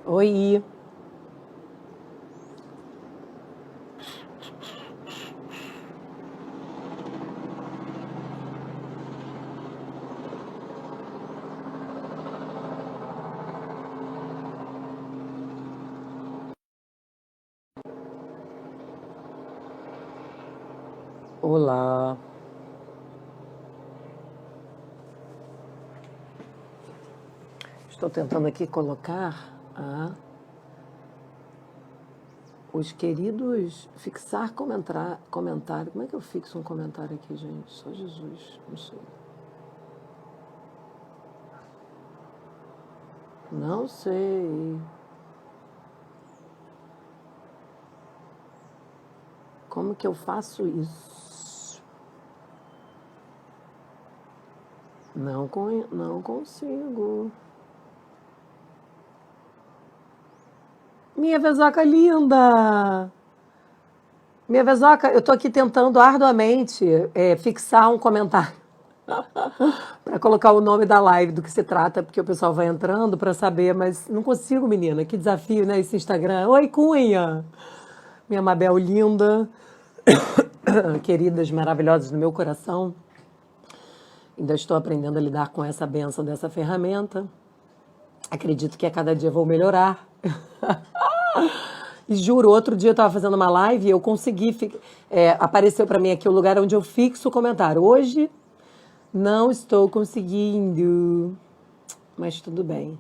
Oi. Olá. Estou tentando aqui colocar os queridos fixar comentário. Como é que eu fixo um comentário aqui, gente? Só Jesus, não sei. Não sei. Como que eu faço isso? Não consigo. Minha vezoca linda! Minha vezoca, eu tô aqui tentando arduamente fixar um comentário para colocar o nome da live do que se trata, porque o pessoal vai entrando para saber, mas não consigo, menina. Que desafio, né? Esse Instagram. Oi, Cunha! Minha Mabel linda, queridas, maravilhosas do meu coração. Ainda estou aprendendo a lidar com essa benção dessa ferramenta. Acredito que a cada dia vou melhorar. E juro, outro dia eu estava fazendo uma live e eu consegui. Apareceu para mim aqui o lugar onde eu fixo o comentário. Hoje não estou conseguindo. Mas tudo bem.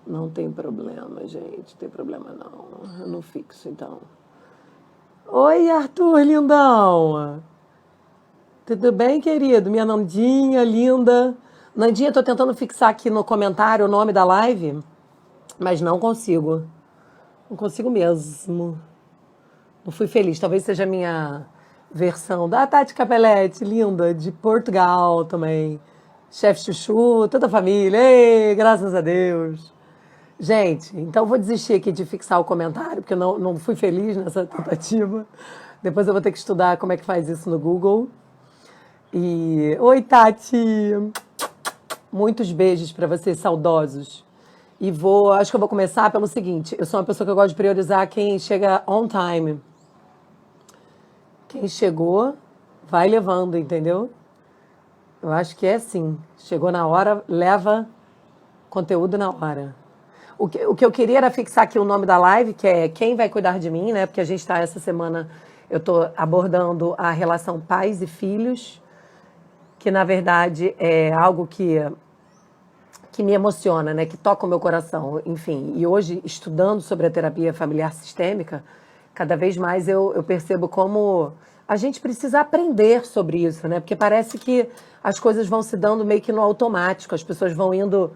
Não tem problema, gente. Não tem problema não. Eu não fixo, então. Oi, Arthur, lindão. Tudo bem, querido? Minha Nandinha, linda. Nandinha, tô tentando fixar aqui no comentário o nome da live, mas não consigo. Não consigo mesmo. Não fui feliz. Talvez seja a minha versão da Tati Capelletti, linda, de Portugal também. Chefe Chuchu, toda a família. Ei, graças a Deus. Gente, então vou desistir aqui de fixar o comentário, porque eu não fui feliz nessa tentativa. Depois eu vou ter que estudar como é que faz isso no Google. Oi, Tati! Muitos beijos para vocês, saudosos. Acho que eu vou começar pelo seguinte: eu sou uma pessoa que eu gosto de priorizar quem chega on time. Quem chegou, vai levando, entendeu? Eu acho que é assim. Chegou na hora, leva conteúdo na hora. O que eu queria era fixar aqui o nome da live, que é Quem Vai Cuidar de Mim, né? Porque a gente está essa semana, eu estou abordando a relação pais e filhos, que na verdade é algo que me emociona, né? Que toca o meu coração, enfim. E hoje, estudando sobre a terapia familiar sistêmica, cada vez mais eu percebo como a gente precisa aprender sobre isso, né? Porque parece que as coisas vão se dando meio que no automático, as pessoas vão indo,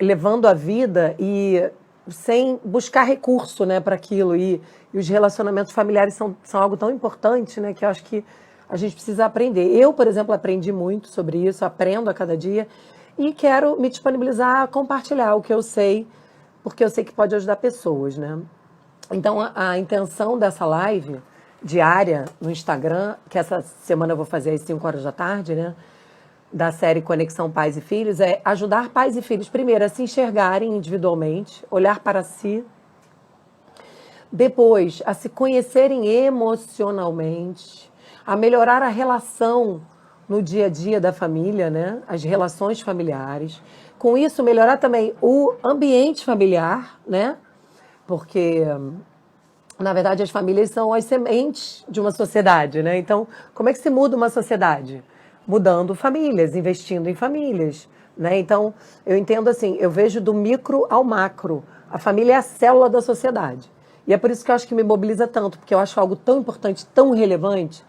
levando a vida e sem buscar recurso, né, para aquilo. E os relacionamentos familiares são algo tão importante, né, que eu acho que a gente precisa aprender. Eu, por exemplo, aprendi muito sobre isso, aprendo a cada dia e quero me disponibilizar a compartilhar o que eu sei, porque eu sei que pode ajudar pessoas, né? Então, a intenção dessa live diária no Instagram, que essa semana eu vou fazer às 5 horas da tarde, né? Da série Conexão Pais e Filhos, é ajudar pais e filhos, primeiro, a se enxergarem individualmente, olhar para si, depois, a se conhecerem emocionalmente, a melhorar a relação no dia a dia da família, né? As relações familiares. Com isso, melhorar também o ambiente familiar, né? Porque, na verdade, as famílias são as sementes de uma sociedade, né? Então, como é que se muda uma sociedade? Mudando famílias, investindo em famílias, né? Então, eu entendo assim, eu vejo do micro ao macro. A família é a célula da sociedade. E é por isso que eu acho que me mobiliza tanto, porque eu acho algo tão importante, tão relevante.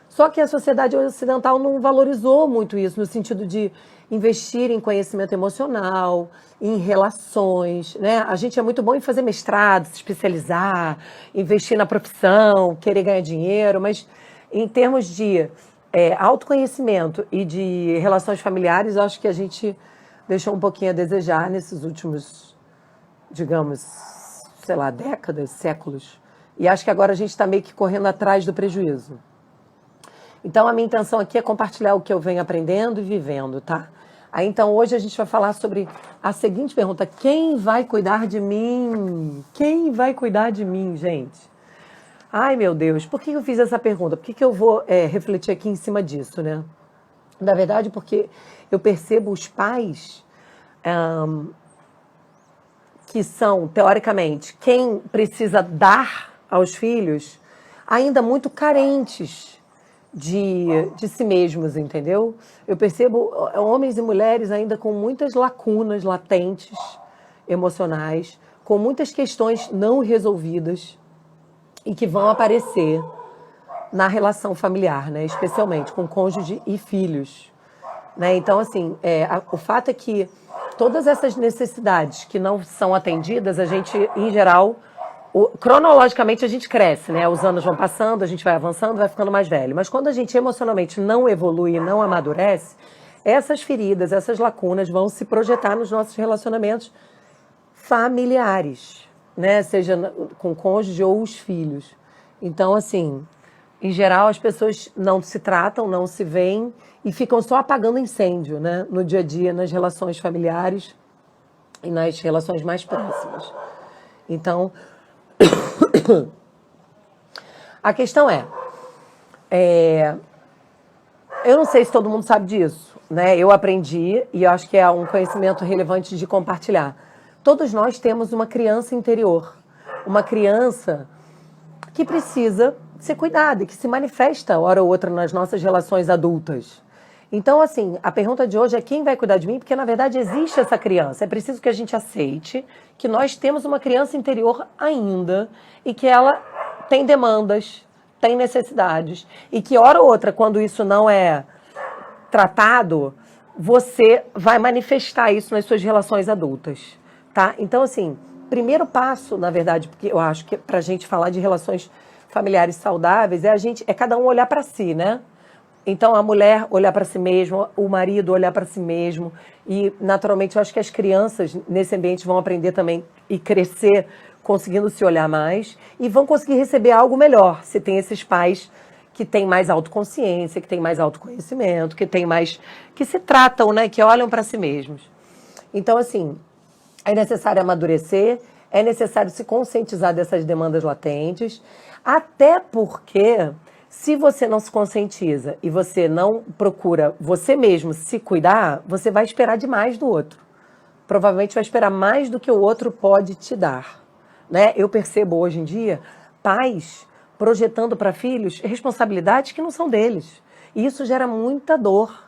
Só que a sociedade ocidental não valorizou muito isso, no sentido de investir em conhecimento emocional, em relações, né? A gente é muito bom em fazer mestrado, se especializar, investir na profissão, querer ganhar dinheiro, mas em termos de autoconhecimento e de relações familiares, eu acho que a gente deixou um pouquinho a desejar nesses últimos, digamos, sei lá, décadas, séculos. E acho que agora a gente está meio que correndo atrás do prejuízo. Então, a minha intenção aqui é compartilhar o que eu venho aprendendo e vivendo, tá? Aí então hoje a gente vai falar sobre a seguinte pergunta: quem vai cuidar de mim? Quem vai cuidar de mim, gente? Ai, meu Deus, por que eu fiz essa pergunta? Por que eu vou refletir aqui em cima disso, né? Na verdade, porque eu percebo os pais que são, teoricamente, quem precisa dar aos filhos, ainda muito carentes de si mesmos, entendeu? Eu percebo homens e mulheres ainda com muitas lacunas latentes, emocionais, com muitas questões não resolvidas e que vão aparecer na relação familiar, né? Especialmente com cônjuge e filhos. Né? Então, assim, o fato é que todas essas necessidades que não são atendidas, a gente, em geral, cronologicamente a gente cresce, né? Os anos vão passando, a gente vai avançando, vai ficando mais velho. Mas quando a gente emocionalmente não evolui, não amadurece, essas feridas, essas lacunas vão se projetar nos nossos relacionamentos familiares, né? Seja com o cônjuge ou os filhos. Então, assim, em geral, as pessoas não se tratam, não se veem e ficam só apagando incêndio, né? No dia a dia, nas relações familiares e nas relações mais próximas. Então, a questão eu não sei se todo mundo sabe disso, né? Eu aprendi e eu acho que é um conhecimento relevante de compartilhar. Todos nós temos uma criança interior, uma criança que precisa ser cuidada e que se manifesta, hora ou outra, nas nossas relações adultas. Então, assim, a pergunta de hoje é quem vai cuidar de mim? Porque, na verdade, existe essa criança. É preciso que a gente aceite que nós temos uma criança interior ainda e que ela tem demandas, tem necessidades e que, hora ou outra, quando isso não é tratado, você vai manifestar isso nas suas relações adultas, tá? Então, assim, primeiro passo, na verdade, porque eu acho que pra gente falar de relações familiares saudáveis, é cada um olhar para si, né? Então, a mulher olhar para si mesma, o marido olhar para si mesmo. E, naturalmente, eu acho que as crianças nesse ambiente vão aprender também e crescer conseguindo se olhar mais e vão conseguir receber algo melhor se tem esses pais que têm mais autoconsciência, que têm mais autoconhecimento, que se tratam, né? Que olham para si mesmos. Então, assim, é necessário amadurecer, é necessário se conscientizar dessas demandas latentes, até porque se você não se conscientiza e você não procura você mesmo se cuidar, você vai esperar demais do outro. Provavelmente vai esperar mais do que o outro pode te dar. Né? Eu percebo hoje em dia pais projetando para filhos responsabilidades que não são deles. E isso gera muita dor,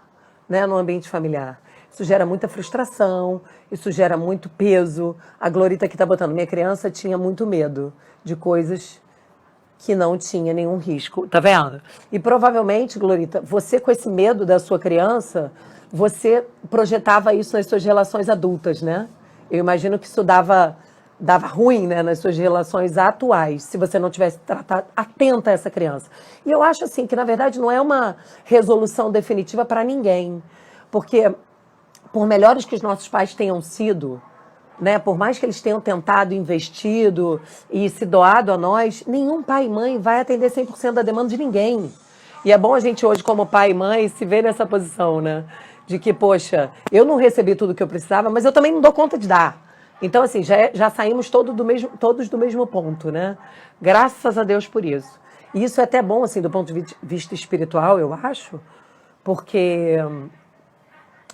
né, no ambiente familiar. Isso gera muita frustração, isso gera muito peso. A Glorita aqui está botando, minha criança tinha muito medo de coisas que não tinha nenhum risco, tá vendo? E provavelmente, Glorita, você com esse medo da sua criança, você projetava isso nas suas relações adultas, né? Eu imagino que isso dava ruim, né, nas suas relações atuais, se você não tivesse tratado atenta a essa criança. E eu acho assim que na verdade não é uma resolução definitiva para ninguém, porque por melhores que os nossos pais tenham sido, né, por mais que eles tenham tentado, investido e se doado a nós, nenhum pai e mãe vai atender 100% da demanda de ninguém. E é bom a gente hoje, como pai e mãe, se ver nessa posição, né? De que, poxa, eu não recebi tudo que eu precisava, mas eu também não dou conta de dar. Então, assim, já saímos todos do mesmo ponto, né? Graças a Deus por isso. E isso é até bom, assim, do ponto de vista espiritual, eu acho, porque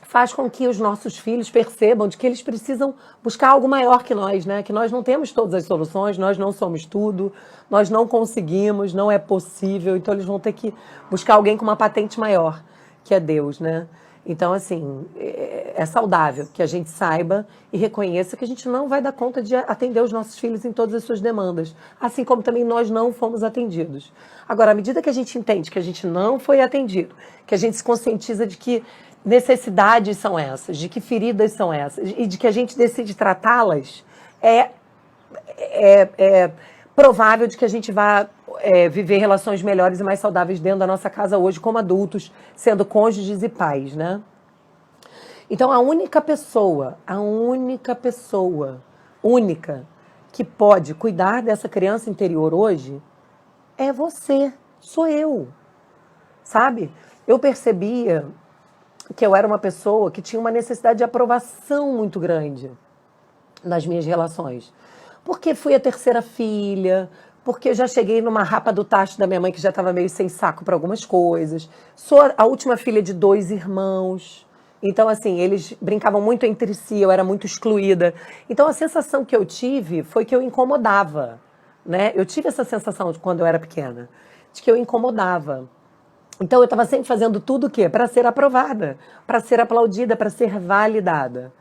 faz com que os nossos filhos percebam de que eles precisam buscar algo maior que nós, né? Que nós não temos todas as soluções, nós não somos tudo, nós não conseguimos, não é possível, então eles vão ter que buscar alguém com uma patente maior, que é Deus, né? Então, assim, é saudável que a gente saiba e reconheça que a gente não vai dar conta de atender os nossos filhos em todas as suas demandas, assim como também nós não fomos atendidos. Agora, à medida que a gente entende que a gente não foi atendido, que a gente se conscientiza de que necessidades são essas, de que feridas são essas, e de que a gente decide tratá-las, é provável de que a gente vá viver relações melhores e mais saudáveis dentro da nossa casa hoje, como adultos, sendo cônjuges e pais, né? Então, a única pessoa única que pode cuidar dessa criança interior hoje é você, sou eu, sabe? Eu percebia que eu era uma pessoa que tinha uma necessidade de aprovação muito grande nas minhas relações. Porque fui a terceira filha, porque eu já cheguei numa rapa do tacho da minha mãe que já estava meio sem saco para algumas coisas. Sou a última filha de 2 irmãos. Então, assim, eles brincavam muito entre si, eu era muito excluída. Então, a sensação que eu tive foi que eu incomodava, né? Eu tive essa sensação de quando eu era pequena, de que eu incomodava. Então, eu estava sempre fazendo tudo o quê? Para ser aprovada, para ser aplaudida, para ser validada.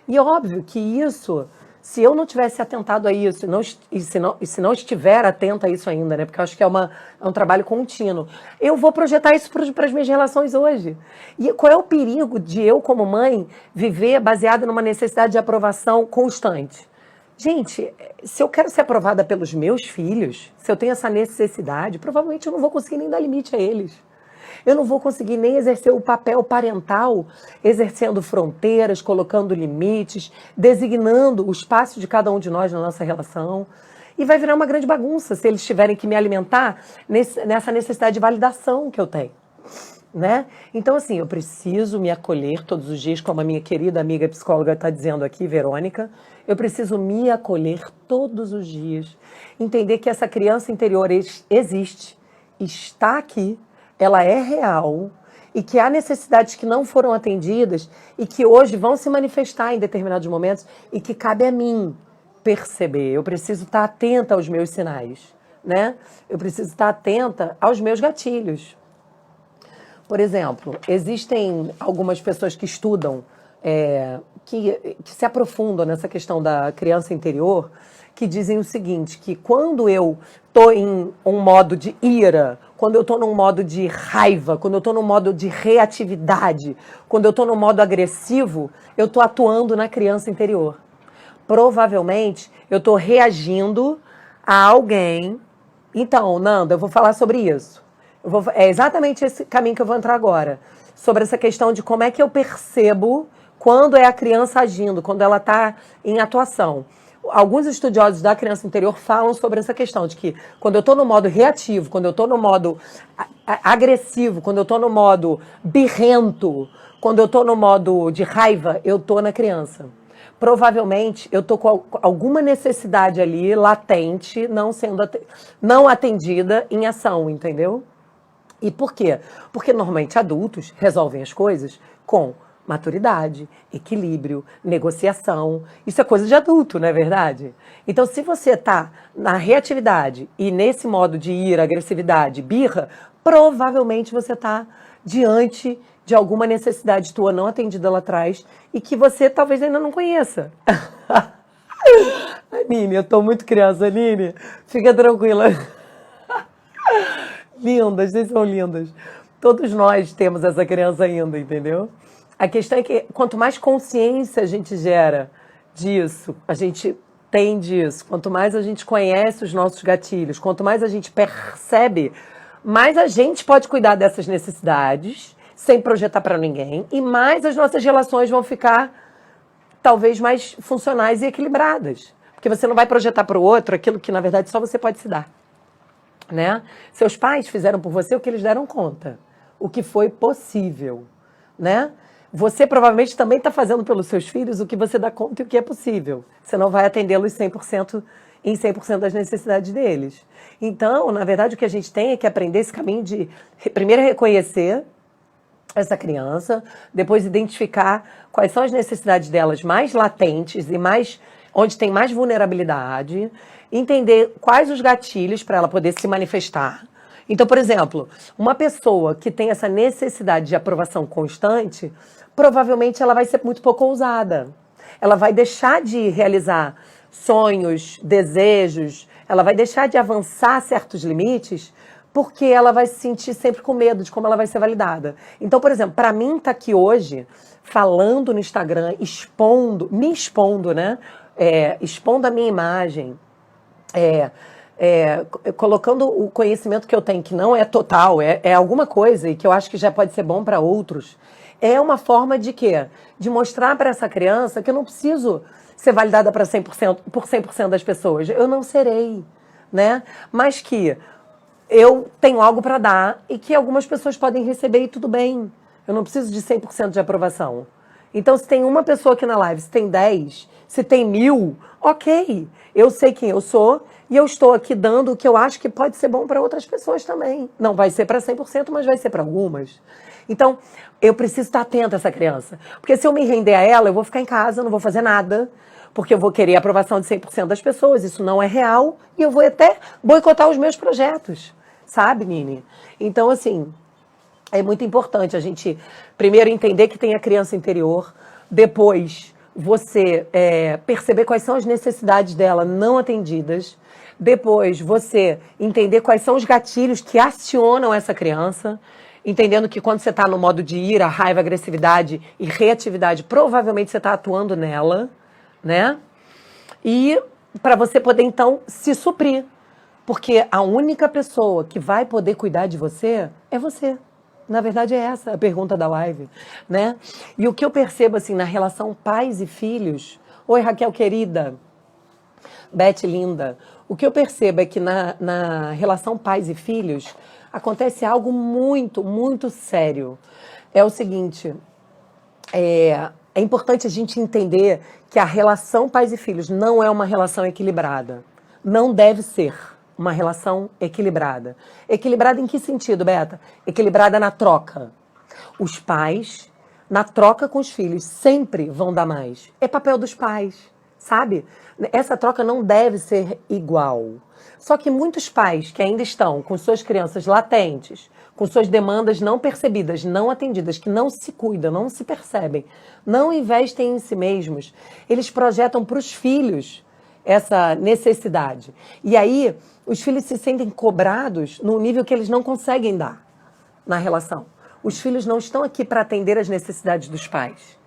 E óbvio que isso, se eu não tivesse atentado a isso, se não estiver atenta a isso ainda, né? Porque eu acho que é um trabalho contínuo, eu vou projetar isso para as minhas relações hoje. E qual é o perigo de eu, como mãe, viver baseada numa necessidade de aprovação constante? Gente, se eu quero ser aprovada pelos meus filhos, se eu tenho essa necessidade, provavelmente eu não vou conseguir nem dar limite a eles. Eu não vou conseguir nem exercer o papel parental, exercendo fronteiras, colocando limites, designando o espaço de cada um de nós na nossa relação. E vai virar uma grande bagunça se eles tiverem que me alimentar nessa necessidade de validação que eu tenho. Né? Então, assim, eu preciso me acolher todos os dias, como a minha querida amiga psicóloga está dizendo aqui, Verônica. Eu preciso me acolher todos os dias. Entender que essa criança interior existe, está aqui, ela é real e que há necessidades que não foram atendidas e que hoje vão se manifestar em determinados momentos e que cabe a mim perceber. Eu preciso estar atenta aos meus sinais, né? Eu preciso estar atenta aos meus gatilhos. Por exemplo, existem algumas pessoas que estudam, que se aprofundam nessa questão da criança interior, que dizem o seguinte, que quando eu estou em um modo de ira, quando eu estou num modo de raiva, quando eu estou num modo de reatividade, quando eu estou num modo agressivo, eu estou atuando na criança interior. Provavelmente, eu estou reagindo a alguém. Então, Nanda, eu vou falar sobre isso. É exatamente esse caminho que eu vou entrar agora. Sobre essa questão de como é que eu percebo quando é a criança agindo, quando ela está em atuação. Alguns estudiosos da criança interior falam sobre essa questão de que quando eu estou no modo reativo, quando eu estou no modo agressivo, quando eu estou no modo birrento, quando eu estou no modo de raiva, eu estou na criança. Provavelmente eu estou com alguma necessidade ali latente, não atendida em ação, entendeu? E por quê? Porque normalmente adultos resolvem as coisas com maturidade, equilíbrio, negociação. Isso é coisa de adulto, não é verdade? Então, se você está na reatividade e nesse modo de ira, agressividade, birra, provavelmente você está diante de alguma necessidade tua não atendida lá atrás e que você talvez ainda não conheça. Aline, eu estou muito criança, Aline. Fica tranquila. Lindas, vocês são lindas. Todos nós temos essa criança ainda, entendeu? A questão é que quanto mais consciência a gente gera disso, a gente tem disso, quanto mais a gente conhece os nossos gatilhos, quanto mais a gente percebe, mais a gente pode cuidar dessas necessidades, sem projetar para ninguém, e mais as nossas relações vão ficar, talvez, mais funcionais e equilibradas. Porque você não vai projetar para o outro aquilo que, na verdade, só você pode se dar. Né? Seus pais fizeram por você o que eles deram conta, o que foi possível, né? Você provavelmente também está fazendo pelos seus filhos o que você dá conta e o que é possível. Você não vai atendê-los 100% em 100% das necessidades deles. Então, na verdade, o que a gente tem é que aprender esse caminho de, primeiro, reconhecer essa criança, depois identificar quais são as necessidades delas mais latentes e onde tem mais vulnerabilidade, entender quais os gatilhos para ela poder se manifestar. Então, por exemplo, uma pessoa que tem essa necessidade de aprovação constante, provavelmente ela vai ser muito pouco ousada. Ela vai deixar de realizar sonhos, desejos, ela vai deixar de avançar certos limites, porque ela vai se sentir sempre com medo de como ela vai ser validada. Então, por exemplo, para mim estar aqui hoje, falando no Instagram, me expondo, né? Expondo a minha imagem, colocando o conhecimento que eu tenho, que não é total, é alguma coisa e que eu acho que já pode ser bom para outros, é uma forma de quê? De mostrar para essa criança que eu não preciso ser validada por 100% das pessoas. Eu não serei, né? Mas que eu tenho algo para dar e que algumas pessoas podem receber e tudo bem. Eu não preciso de 100% de aprovação. Então, se tem uma pessoa aqui na live, se tem 10, se tem 1000, ok. Eu sei quem eu sou e eu estou aqui dando o que eu acho que pode ser bom para outras pessoas também. Não vai ser para 100%, mas vai ser para algumas. Então, eu preciso estar atenta a essa criança. Porque se eu me render a ela, eu vou ficar em casa, não vou fazer nada, porque eu vou querer a aprovação de 100% das pessoas. Isso não é real e eu vou até boicotar os meus projetos. Sabe, Nini? Então, assim, é muito importante a gente, primeiro, entender que tem a criança interior, depois, você perceber quais são as necessidades dela não atendidas, depois, você entender quais são os gatilhos que acionam essa criança, entendendo que quando você está no modo de ira, raiva, agressividade e reatividade, provavelmente você está atuando nela, né? E para você poder, então, se suprir. Porque a única pessoa que vai poder cuidar de você é você. Na verdade, é essa a pergunta da live, né? E o que eu percebo, assim, na relação pais e filhos... Oi, Raquel, querida. Beth, linda. O que eu percebo é que na relação pais e filhos acontece algo muito, muito sério. É o seguinte, é importante a gente entender que a relação pais e filhos não é uma relação equilibrada. Não deve ser uma relação equilibrada. Equilibrada em que sentido, Beta? Equilibrada na troca. Os pais, na troca com os filhos, sempre vão dar mais. É papel dos pais, sabe? Essa troca não deve ser igual. Só que muitos pais que ainda estão com suas crianças latentes, com suas demandas não percebidas, não atendidas, que não se cuidam, não se percebem, não investem em si mesmos, eles projetam para os filhos essa necessidade. E aí, os filhos se sentem cobrados num nível que eles não conseguem dar na relação. Os filhos não estão aqui para atender as necessidades dos pais.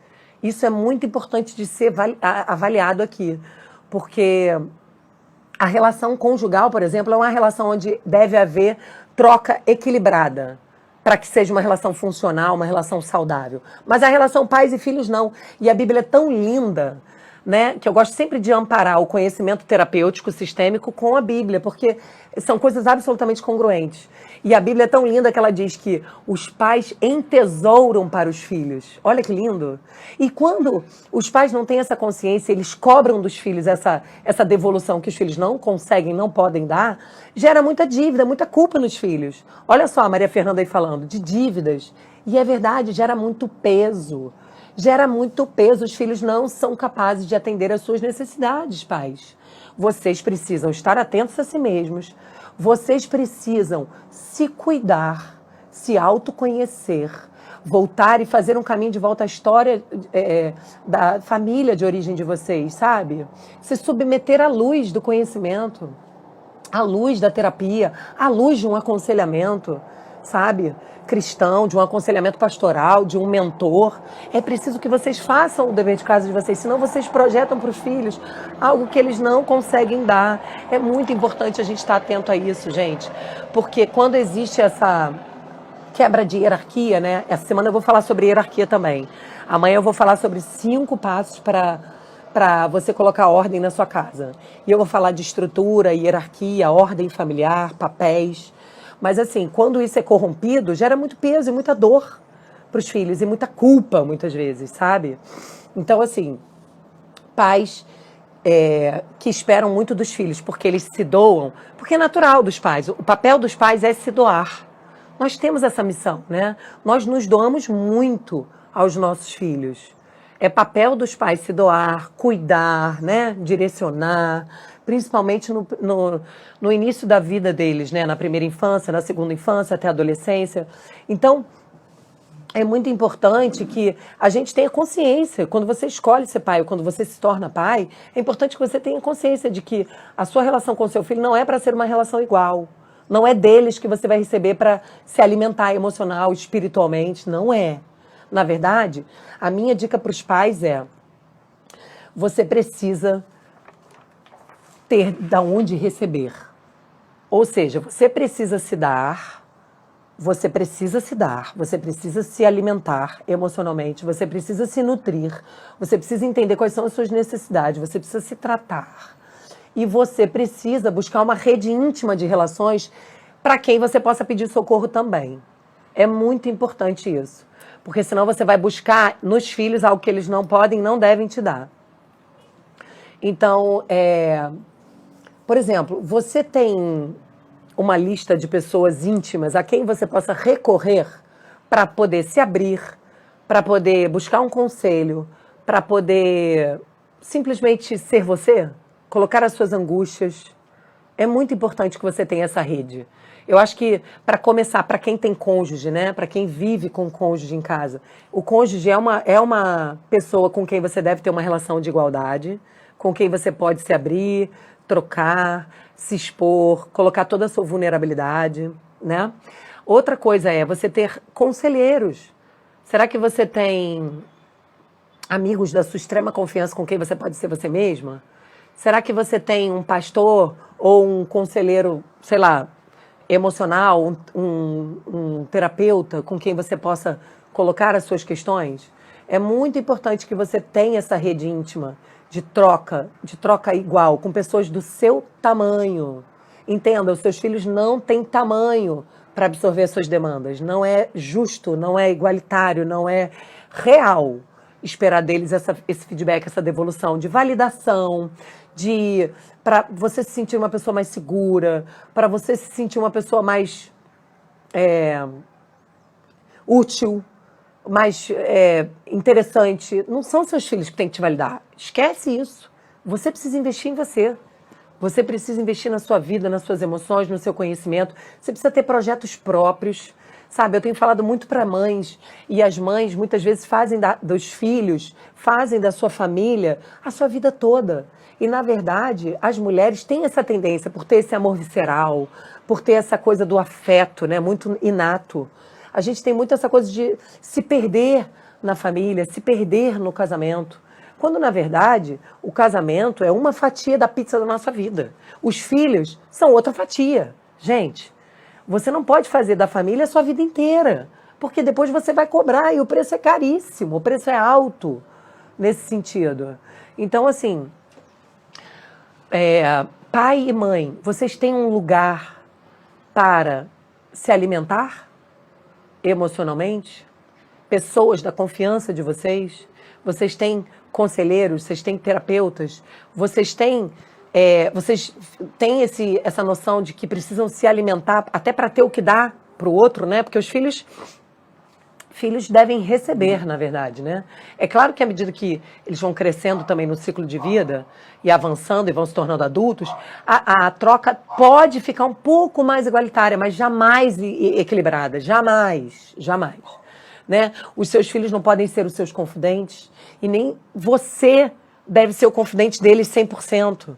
Isso é muito importante de ser avaliado aqui, porque a relação conjugal, por exemplo, é uma relação onde deve haver troca equilibrada, para que seja uma relação funcional, uma relação saudável. Mas a relação pais e filhos não. E a Bíblia é tão linda, né, que eu gosto sempre de amparar o conhecimento terapêutico sistêmico com a Bíblia, porque são coisas absolutamente congruentes. E a Bíblia é tão linda que ela diz que os pais entesouram para os filhos. Olha que lindo! E quando os pais não têm essa consciência, eles cobram dos filhos essa devolução que os filhos não conseguem, não podem dar, gera muita dívida, muita culpa nos filhos. Olha só a Maria Fernanda aí falando de dívidas. E é verdade, gera muito peso. Gera muito peso, os filhos não são capazes de atender às suas necessidades, pais. Vocês precisam estar atentos a si mesmos, vocês precisam se cuidar, se autoconhecer, voltar e fazer um caminho de volta à história da família de origem de vocês, sabe? Se submeter à luz do conhecimento, à luz da terapia, à luz de um aconselhamento, sabe? Cristão, de um aconselhamento pastoral, de um mentor. É preciso que vocês façam o dever de casa de vocês, senão vocês projetam para os filhos algo que eles não conseguem dar. É muito importante a gente estar atento a isso, gente, porque quando existe essa quebra de hierarquia, né? Essa semana eu vou falar sobre hierarquia também. Amanhã eu vou falar sobre 5 passos para você colocar ordem na sua casa. E eu vou falar de estrutura, hierarquia, ordem familiar, papéis. Mas assim, quando isso é corrompido, gera muito peso e muita dor para os filhos e muita culpa, muitas vezes, sabe? Então, assim, pais que esperam muito dos filhos, porque eles se doam, porque é natural dos pais. O papel dos pais é se doar. Nós temos essa missão, né? Nós nos doamos muito aos nossos filhos. É papel dos pais se doar, cuidar, né? Direcionar, principalmente no início da vida deles, né? Na primeira infância, na segunda infância, até a adolescência. Então, é muito importante que a gente tenha consciência, quando você escolhe ser pai ou quando você se torna pai, é importante que você tenha consciência de que a sua relação com o seu filho não é para ser uma relação igual. Não é deles que você vai receber para se alimentar emocional, espiritualmente, não é. Na verdade, a minha dica para os pais é: você precisa ter de onde receber. Ou seja, você precisa se dar, você precisa se alimentar emocionalmente, você precisa se nutrir, você precisa entender quais são as suas necessidades, você precisa se tratar. E você precisa buscar uma rede íntima de relações para quem você possa pedir socorro também. É muito importante isso. Porque senão você vai buscar nos filhos algo que eles não podem, não devem te dar. Então, por exemplo, você tem uma lista de pessoas íntimas a quem você possa recorrer para poder se abrir, para poder buscar um conselho, para poder simplesmente ser você, colocar as suas angústias. É muito importante que você tenha essa rede. Eu acho que, para começar, para quem tem cônjuge, né? Para quem vive com cônjuge em casa, o cônjuge é uma pessoa com quem você deve ter uma relação de igualdade, com quem você pode se abrir, trocar, se expor, colocar toda a sua vulnerabilidade, né? Outra coisa é você ter conselheiros. Será que você tem amigos da sua extrema confiança com quem você pode ser você mesma? Será que você tem um pastor ou um conselheiro, sei lá, emocional, um terapeuta com quem você possa colocar as suas questões? É muito importante que você tenha essa rede íntima de troca igual, com pessoas do seu tamanho. Entenda, os seus filhos não têm tamanho para absorver as suas demandas. Não é justo, não é igualitário, não é real esperar deles esse feedback, essa devolução de validação, para você se sentir uma pessoa mais segura, para você se sentir uma pessoa mais útil, mais interessante. Não são seus filhos que têm que te validar. Esquece isso. Você precisa investir em você. Você precisa investir na sua vida, nas suas emoções, no seu conhecimento. Você precisa ter projetos próprios. Sabe, eu tenho falado muito para mães, e as mães muitas vezes fazem dos filhos, fazem da sua família a sua vida toda. E, na verdade, as mulheres têm essa tendência, por ter esse amor visceral, por ter essa coisa do afeto, né, muito inato. A gente tem muito essa coisa de se perder na família, se perder no casamento. Quando, na verdade, o casamento é uma fatia da pizza da nossa vida. Os filhos são outra fatia. Gente, você não pode fazer da família a sua vida inteira, porque depois você vai cobrar e o preço é caríssimo, o preço é alto nesse sentido. Então, assim, pai e mãe, vocês têm um lugar para se alimentar emocionalmente? Pessoas da confiança de vocês? Vocês têm conselheiros? Vocês têm terapeutas? Vocês têm essa noção de que precisam se alimentar até para ter o que dar para o outro, né? Porque os filhos devem receber, na verdade, né? É claro que à medida que eles vão crescendo também no ciclo de vida e avançando e vão se tornando adultos, a troca pode ficar um pouco mais igualitária, mas jamais equilibrada. Jamais, jamais. Né? Os seus filhos não podem ser os seus confidentes e nem você deve ser o confidente deles 100%.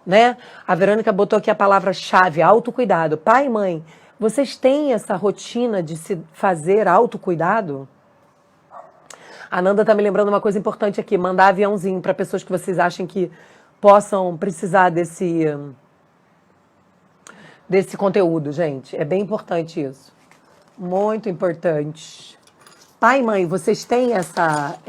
Né? A Verônica botou aqui a palavra-chave, autocuidado. Pai e mãe, vocês têm essa rotina de se fazer autocuidado? A Nanda está me lembrando uma coisa importante aqui, mandar aviãozinho para pessoas que vocês acham que possam precisar desse conteúdo, gente. É bem importante isso. Muito importante. Pai e mãe, vocês têm essa...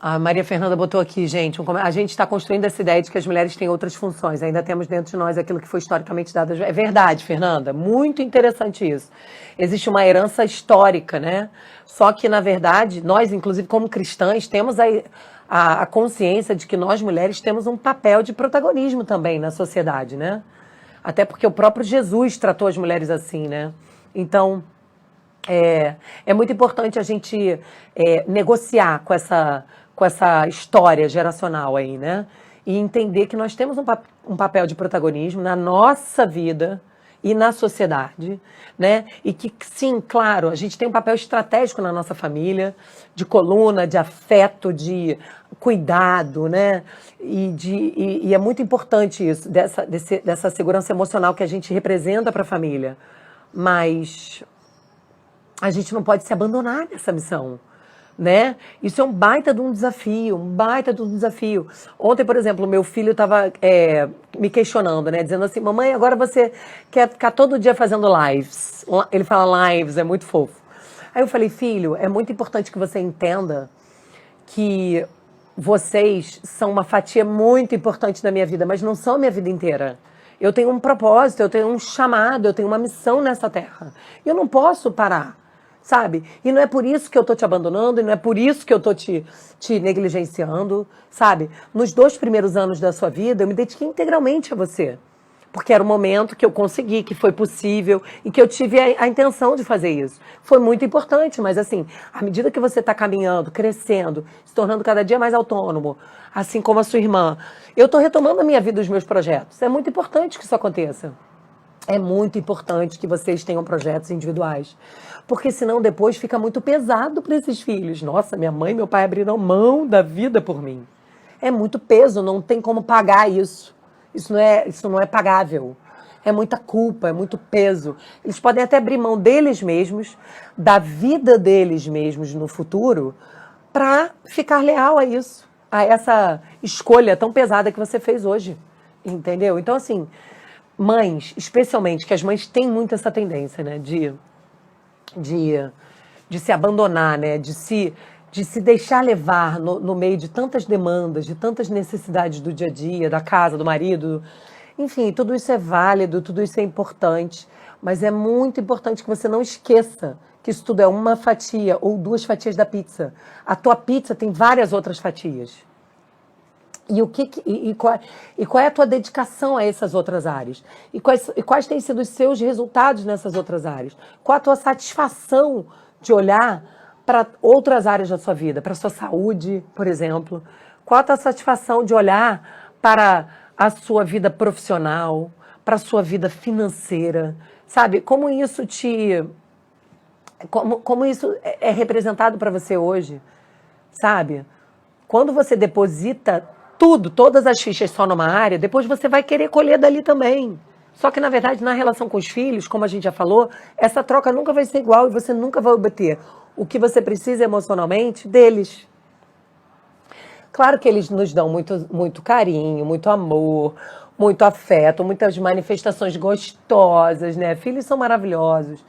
A Maria Fernanda botou aqui, gente, a gente está construindo essa ideia de que as mulheres têm outras funções. Ainda temos dentro de nós aquilo que foi historicamente dado. É verdade, Fernanda. Muito interessante isso. Existe uma herança histórica, né? Só que, na verdade, nós, inclusive, como cristãs, temos a consciência de que nós, mulheres, temos um papel de protagonismo também na sociedade, né? Até porque o próprio Jesus tratou as mulheres assim, né? Então, é muito importante a gente negociar com essa história geracional aí, né? E entender que nós temos um papel de protagonismo na nossa vida e na sociedade, né? E que, sim, claro, a gente tem um papel estratégico na nossa família, de coluna, de afeto, de cuidado, né? E é muito importante isso, dessa segurança emocional que a gente representa para a família. Mas a gente não pode se abandonar nessa missão, né? Isso é um baita de um desafio, Ontem, por exemplo, meu filho estava me questionando, né? Dizendo assim, mamãe, agora você quer ficar todo dia fazendo lives. Ele fala lives, é muito fofo. Aí eu falei, filho, é muito importante que você entenda que vocês são uma fatia muito importante da minha vida, mas não são a minha vida inteira. Eu tenho um propósito, eu tenho um chamado, eu tenho uma missão nessa terra. Eu não posso parar, sabe? E não é por isso que eu tô te abandonando, e não é por isso que eu tô te negligenciando, sabe? Nos 2 primeiros anos da sua vida, eu me dediquei integralmente a você. Porque era o momento que eu consegui, que foi possível e que eu tive a intenção de fazer isso. Foi muito importante, mas assim, à medida que você está caminhando, crescendo, se tornando cada dia mais autônomo, assim como a sua irmã, eu estou retomando a minha vida e os meus projetos. É muito importante que isso aconteça. É muito importante que vocês tenham projetos individuais. Porque senão depois fica muito pesado para esses filhos. Nossa, minha mãe e meu pai abriram mão da vida por mim. É muito peso, não tem como pagar isso. Isso não é pagável. É muita culpa, é muito peso. Eles podem até abrir mão deles mesmos, da vida deles mesmos no futuro, para ficar leal a isso, a essa escolha tão pesada que você fez hoje. Entendeu? Então, assim, mães, especialmente, que as mães têm muito essa tendência, né, de se abandonar, né, de se deixar levar no meio de tantas demandas, de tantas necessidades do dia a dia, da casa, do marido. Enfim, tudo isso é válido, tudo isso é importante, mas é muito importante que você não esqueça que isso tudo é uma fatia ou 2 fatias da pizza. A tua pizza tem várias outras fatias. Qual é a tua dedicação a essas outras áreas? E quais têm sido os seus resultados nessas outras áreas? Qual a tua satisfação de olhar para outras áreas da sua vida, para a sua saúde, por exemplo? Qual a tua satisfação de olhar para a sua vida profissional, para a sua vida financeira? Sabe, como isso como isso é representado para você hoje? Sabe? Quando você deposita tudo, todas as fichas só numa área, depois você vai querer colher dali também. Só que, na verdade, na relação com os filhos, como a gente já falou, essa troca nunca vai ser igual e você nunca vai obter o que você precisa emocionalmente deles. Claro que eles nos dão muito, muito carinho, muito amor, muito afeto, muitas manifestações gostosas, né? Filhos são maravilhosos,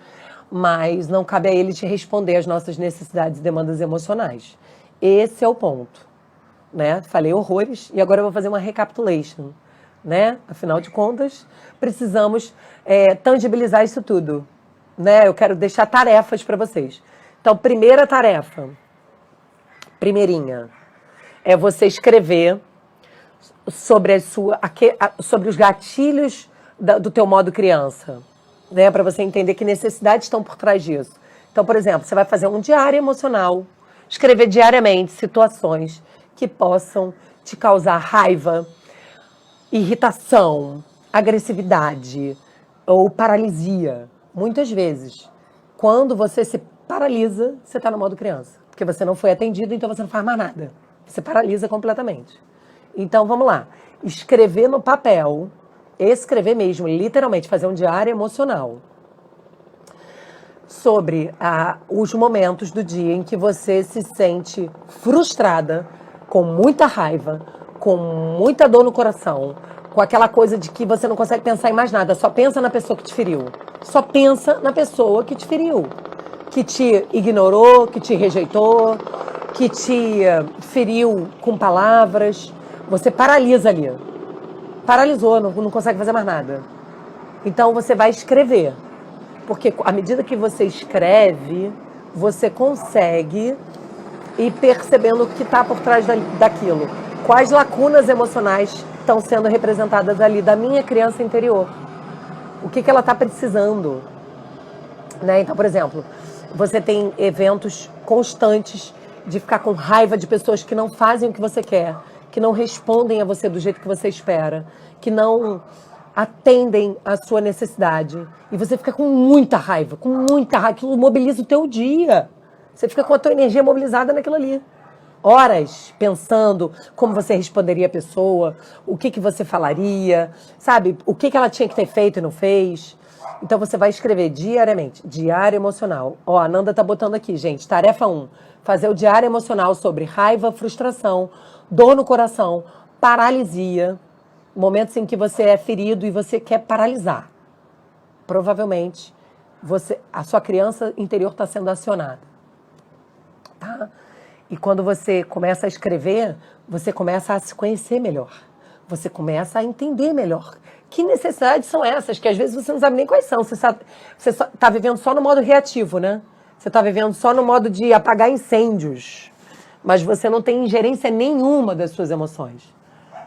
mas não cabe a eles te responder às nossas necessidades e demandas emocionais. Esse é o ponto, né? Falei horrores e agora eu vou fazer uma recapitulation, né? Afinal de contas, precisamos tangibilizar isso tudo, né? Eu quero deixar tarefas para vocês. Então, primeira tarefa, primeirinha, é você escrever sobre sobre os gatilhos do teu modo criança, né? Para você entender que necessidades estão por trás disso. Então, por exemplo, você vai fazer um diário emocional, escrever diariamente situações que possam te causar raiva, irritação, agressividade ou paralisia. Muitas vezes, quando você se paralisa, você está no modo criança. Porque você não foi atendido, então você não faz mais nada. Você paralisa completamente. Então, vamos lá. Escrever no papel, escrever mesmo, literalmente, fazer um diário emocional sobre os momentos do dia em que você se sente frustrada, com muita raiva, com muita dor no coração, com aquela coisa de que você não consegue pensar em mais nada, só pensa na pessoa que te feriu. Só pensa na pessoa que te feriu, que te ignorou, que te rejeitou, que te feriu com palavras. Você paralisa ali. Paralisou, não consegue fazer mais nada. Então você vai escrever. Porque à medida que você escreve, você consegue ir percebendo o que está por trás daquilo. Quais lacunas emocionais estão sendo representadas ali da minha criança interior? O que ela está precisando? Né? Então, por exemplo, você tem eventos constantes de ficar com raiva de pessoas que não fazem o que você quer, que não respondem a você do jeito que você espera, que não atendem à sua necessidade. E você fica com muita raiva, aquilo mobiliza o teu dia. Você fica com a tua energia mobilizada naquilo ali. Horas pensando como você responderia a pessoa, o que você falaria, sabe? O que ela tinha que ter feito e não fez. Então você vai escrever diariamente, diário emocional. Ó, a Nanda tá botando aqui, gente, tarefa 1. Fazer o diário emocional sobre raiva, frustração, dor no coração, paralisia, momentos em que você é ferido e você quer paralisar. Provavelmente a sua criança interior está sendo acionada. Tá? E quando você começa a escrever, você começa a se conhecer melhor. Você começa a entender melhor Que necessidades são essas? Que às vezes você não sabe nem quais são. Você está vivendo só no modo reativo, né? Você está vivendo só no modo de apagar incêndios. Mas você não tem ingerência nenhuma das suas emoções.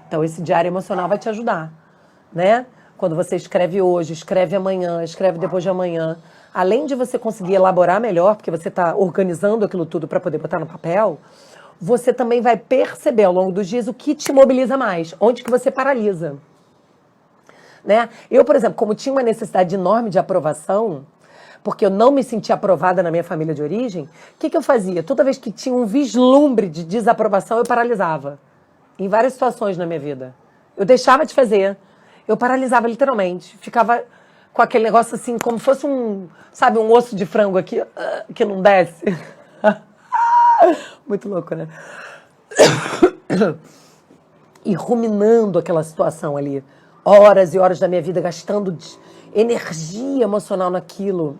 Então, esse diário emocional vai te ajudar, né? Quando você escreve hoje, escreve amanhã, escreve depois de amanhã. Além de você conseguir elaborar melhor, porque você está organizando aquilo tudo para poder botar no papel, você também vai perceber ao longo dos dias o que te mobiliza mais, onde que você paralisa. Né? Eu, por exemplo, como tinha uma necessidade enorme de aprovação, porque eu não me sentia aprovada na minha família de origem, o que eu fazia? Toda vez que tinha um vislumbre de desaprovação, eu paralisava. Em várias situações na minha vida. Eu deixava de fazer. Eu paralisava literalmente. Ficava com aquele negócio assim, como fosse um osso de frango aqui, que não desce. Muito louco, né? E ruminando aquela situação ali. Horas e horas da minha vida gastando energia emocional naquilo.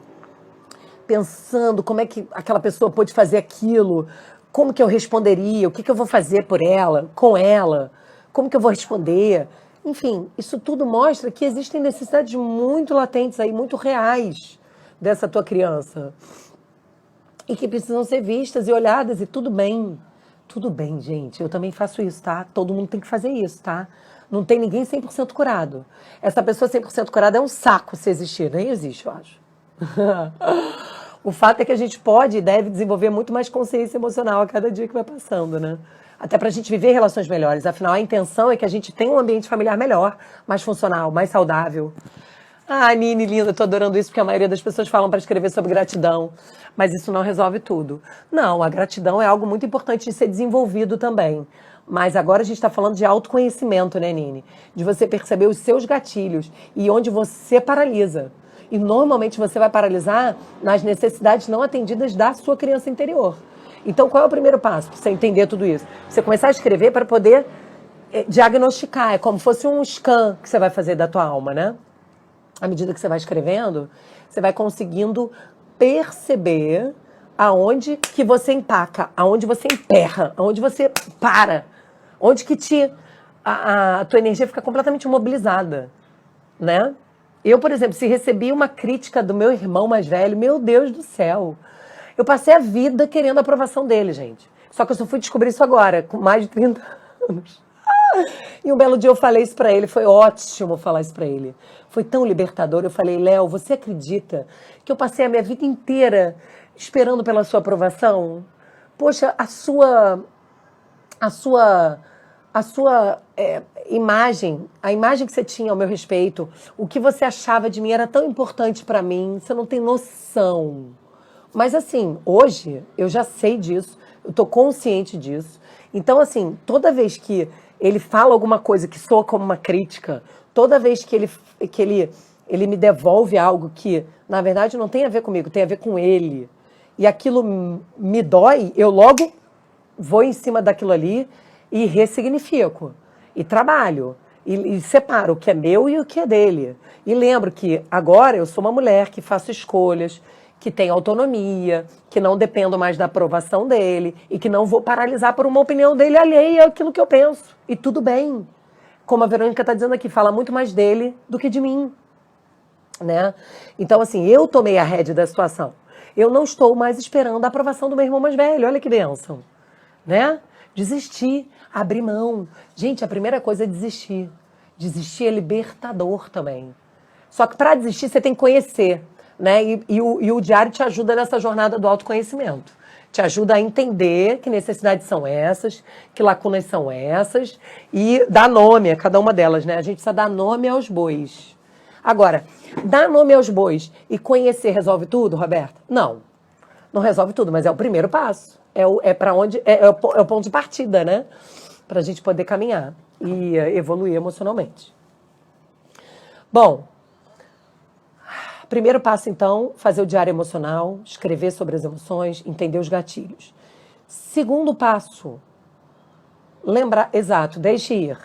Pensando como é que aquela pessoa pôde fazer aquilo. Como que eu responderia? O que eu vou fazer por ela, com ela? Como que eu vou responder? Enfim, isso tudo mostra que existem necessidades muito latentes aí, muito reais dessa tua criança. E que precisam ser vistas e olhadas, e tudo bem. Tudo bem, gente. Eu também faço isso, tá? Todo mundo tem que fazer isso, tá? Não tem ninguém 100% curado. Essa pessoa 100% curada é um saco se existir. Nem existe, eu acho. O fato é que a gente pode e deve desenvolver muito mais consciência emocional a cada dia que vai passando, né? Até pra gente viver relações melhores. Afinal, a intenção é que a gente tenha um ambiente familiar melhor, mais funcional, mais saudável. Ah, Nini, linda, eu tô adorando isso porque a maioria das pessoas falam para escrever sobre gratidão, mas isso não resolve tudo. Não, a gratidão é algo muito importante de ser desenvolvido também. Mas agora a gente está falando de autoconhecimento, né, Nini? De você perceber os seus gatilhos e onde você paralisa. E normalmente você vai paralisar nas necessidades não atendidas da sua criança interior. Então, qual é o primeiro passo para você entender tudo isso? Você começar a escrever para poder diagnosticar. É como se fosse um scan que você vai fazer da tua alma, né? À medida que você vai escrevendo, você vai conseguindo perceber aonde que você empaca, aonde você emperra, aonde você para, onde que a tua energia fica completamente mobilizada, né? Eu, por exemplo, se recebi uma crítica do meu irmão mais velho, meu Deus do céu, eu passei a vida querendo a aprovação dele, gente. Só que eu só fui descobrir isso agora, com mais de 30 anos. E um belo dia eu falei isso pra ele, foi ótimo falar isso pra ele. Foi tão libertador. Eu falei, Léo, você acredita que eu passei a minha vida inteira esperando pela sua aprovação? Poxa, a sua imagem, a imagem que você tinha ao meu respeito, o que você achava de mim era tão importante pra mim, você não tem noção. Mas assim, hoje eu já sei disso, eu tô consciente disso. Então assim, toda vez que ele fala alguma coisa que soa como uma crítica, toda vez que ele me devolve algo que, na verdade, não tem a ver comigo, tem a ver com ele, e aquilo me dói, eu logo vou em cima daquilo ali e ressignifico, e trabalho, e separo o que é meu e o que é dele. E lembro que agora eu sou uma mulher que faço escolhas, que tem autonomia, que não dependo mais da aprovação dele e que não vou paralisar por uma opinião dele alheia àquilo que eu penso. E tudo bem. Como a Verônica está dizendo aqui, fala muito mais dele do que de mim, né? Então, assim, eu tomei a rédea da situação. Eu não estou mais esperando a aprovação do meu irmão mais velho. Olha que bênção, né? Desistir, abrir mão. Gente, a primeira coisa é desistir. Desistir é libertador também. Só que para desistir você tem que conhecer, né? E o diário te ajuda nessa jornada do autoconhecimento. Te ajuda a entender que necessidades são essas, que lacunas são essas, e dar nome a cada uma delas, né? A gente precisa dar nome aos bois. Agora, dar nome aos bois e conhecer resolve tudo, Roberta? Não. Não resolve tudo, mas é o primeiro passo. É o ponto de partida, né? Para a gente poder caminhar e evoluir emocionalmente. Bom, primeiro passo, então, fazer o diário emocional, escrever sobre as emoções, entender os gatilhos. Segundo passo, lembrar, exato, deixe ir,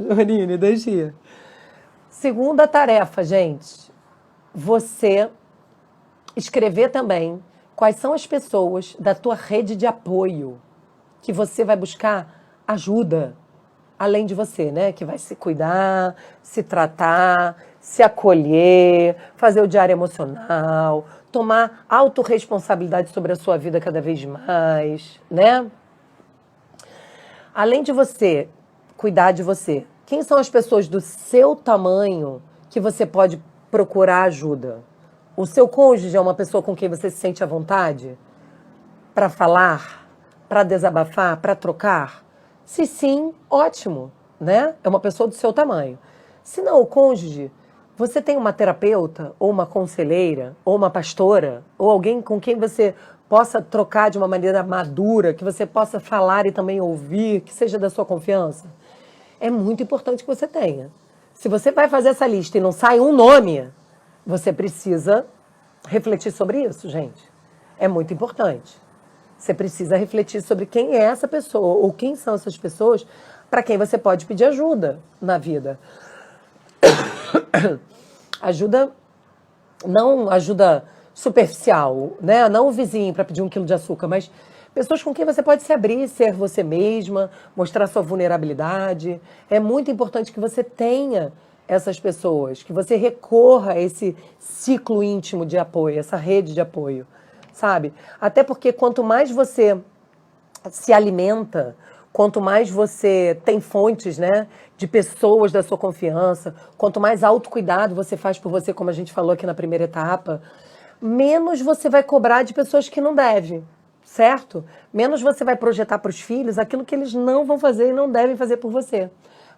Aline, deixe ir. Segunda tarefa, gente, você escrever também quais são as pessoas da tua rede de apoio que você vai buscar ajuda, além de você, né? Que vai se cuidar, se tratar, se acolher, fazer o diário emocional, tomar autorresponsabilidade sobre a sua vida cada vez mais, né? Além de você cuidar de você, quem são as pessoas do seu tamanho que você pode procurar ajuda? O seu cônjuge é uma pessoa com quem você se sente à vontade para falar, para desabafar, para trocar? Se sim, ótimo, né? É uma pessoa do seu tamanho. Se não, o cônjuge, você tem uma terapeuta, ou uma conselheira, ou uma pastora, ou alguém com quem você possa trocar de uma maneira madura, que você possa falar e também ouvir, que seja da sua confiança? É muito importante que você tenha. Se você vai fazer essa lista e não sai um nome, você precisa refletir sobre isso, gente. É muito importante. Você precisa refletir sobre quem é essa pessoa ou quem são essas pessoas para quem você pode pedir ajuda na vida. Ajuda, não ajuda superficial, né? Não o vizinho para pedir 1 quilo de açúcar, mas pessoas com quem você pode se abrir, ser você mesma, mostrar sua vulnerabilidade. É muito importante que você tenha essas pessoas, que você recorra a esse ciclo íntimo de apoio, essa rede de apoio, sabe? Até porque quanto mais você se alimenta, quanto mais você tem fontes, né, de pessoas da sua confiança, quanto mais autocuidado você faz por você, como a gente falou aqui na primeira etapa, menos você vai cobrar de pessoas que não devem, certo? Menos você vai projetar para os filhos aquilo que eles não vão fazer e não devem fazer por você.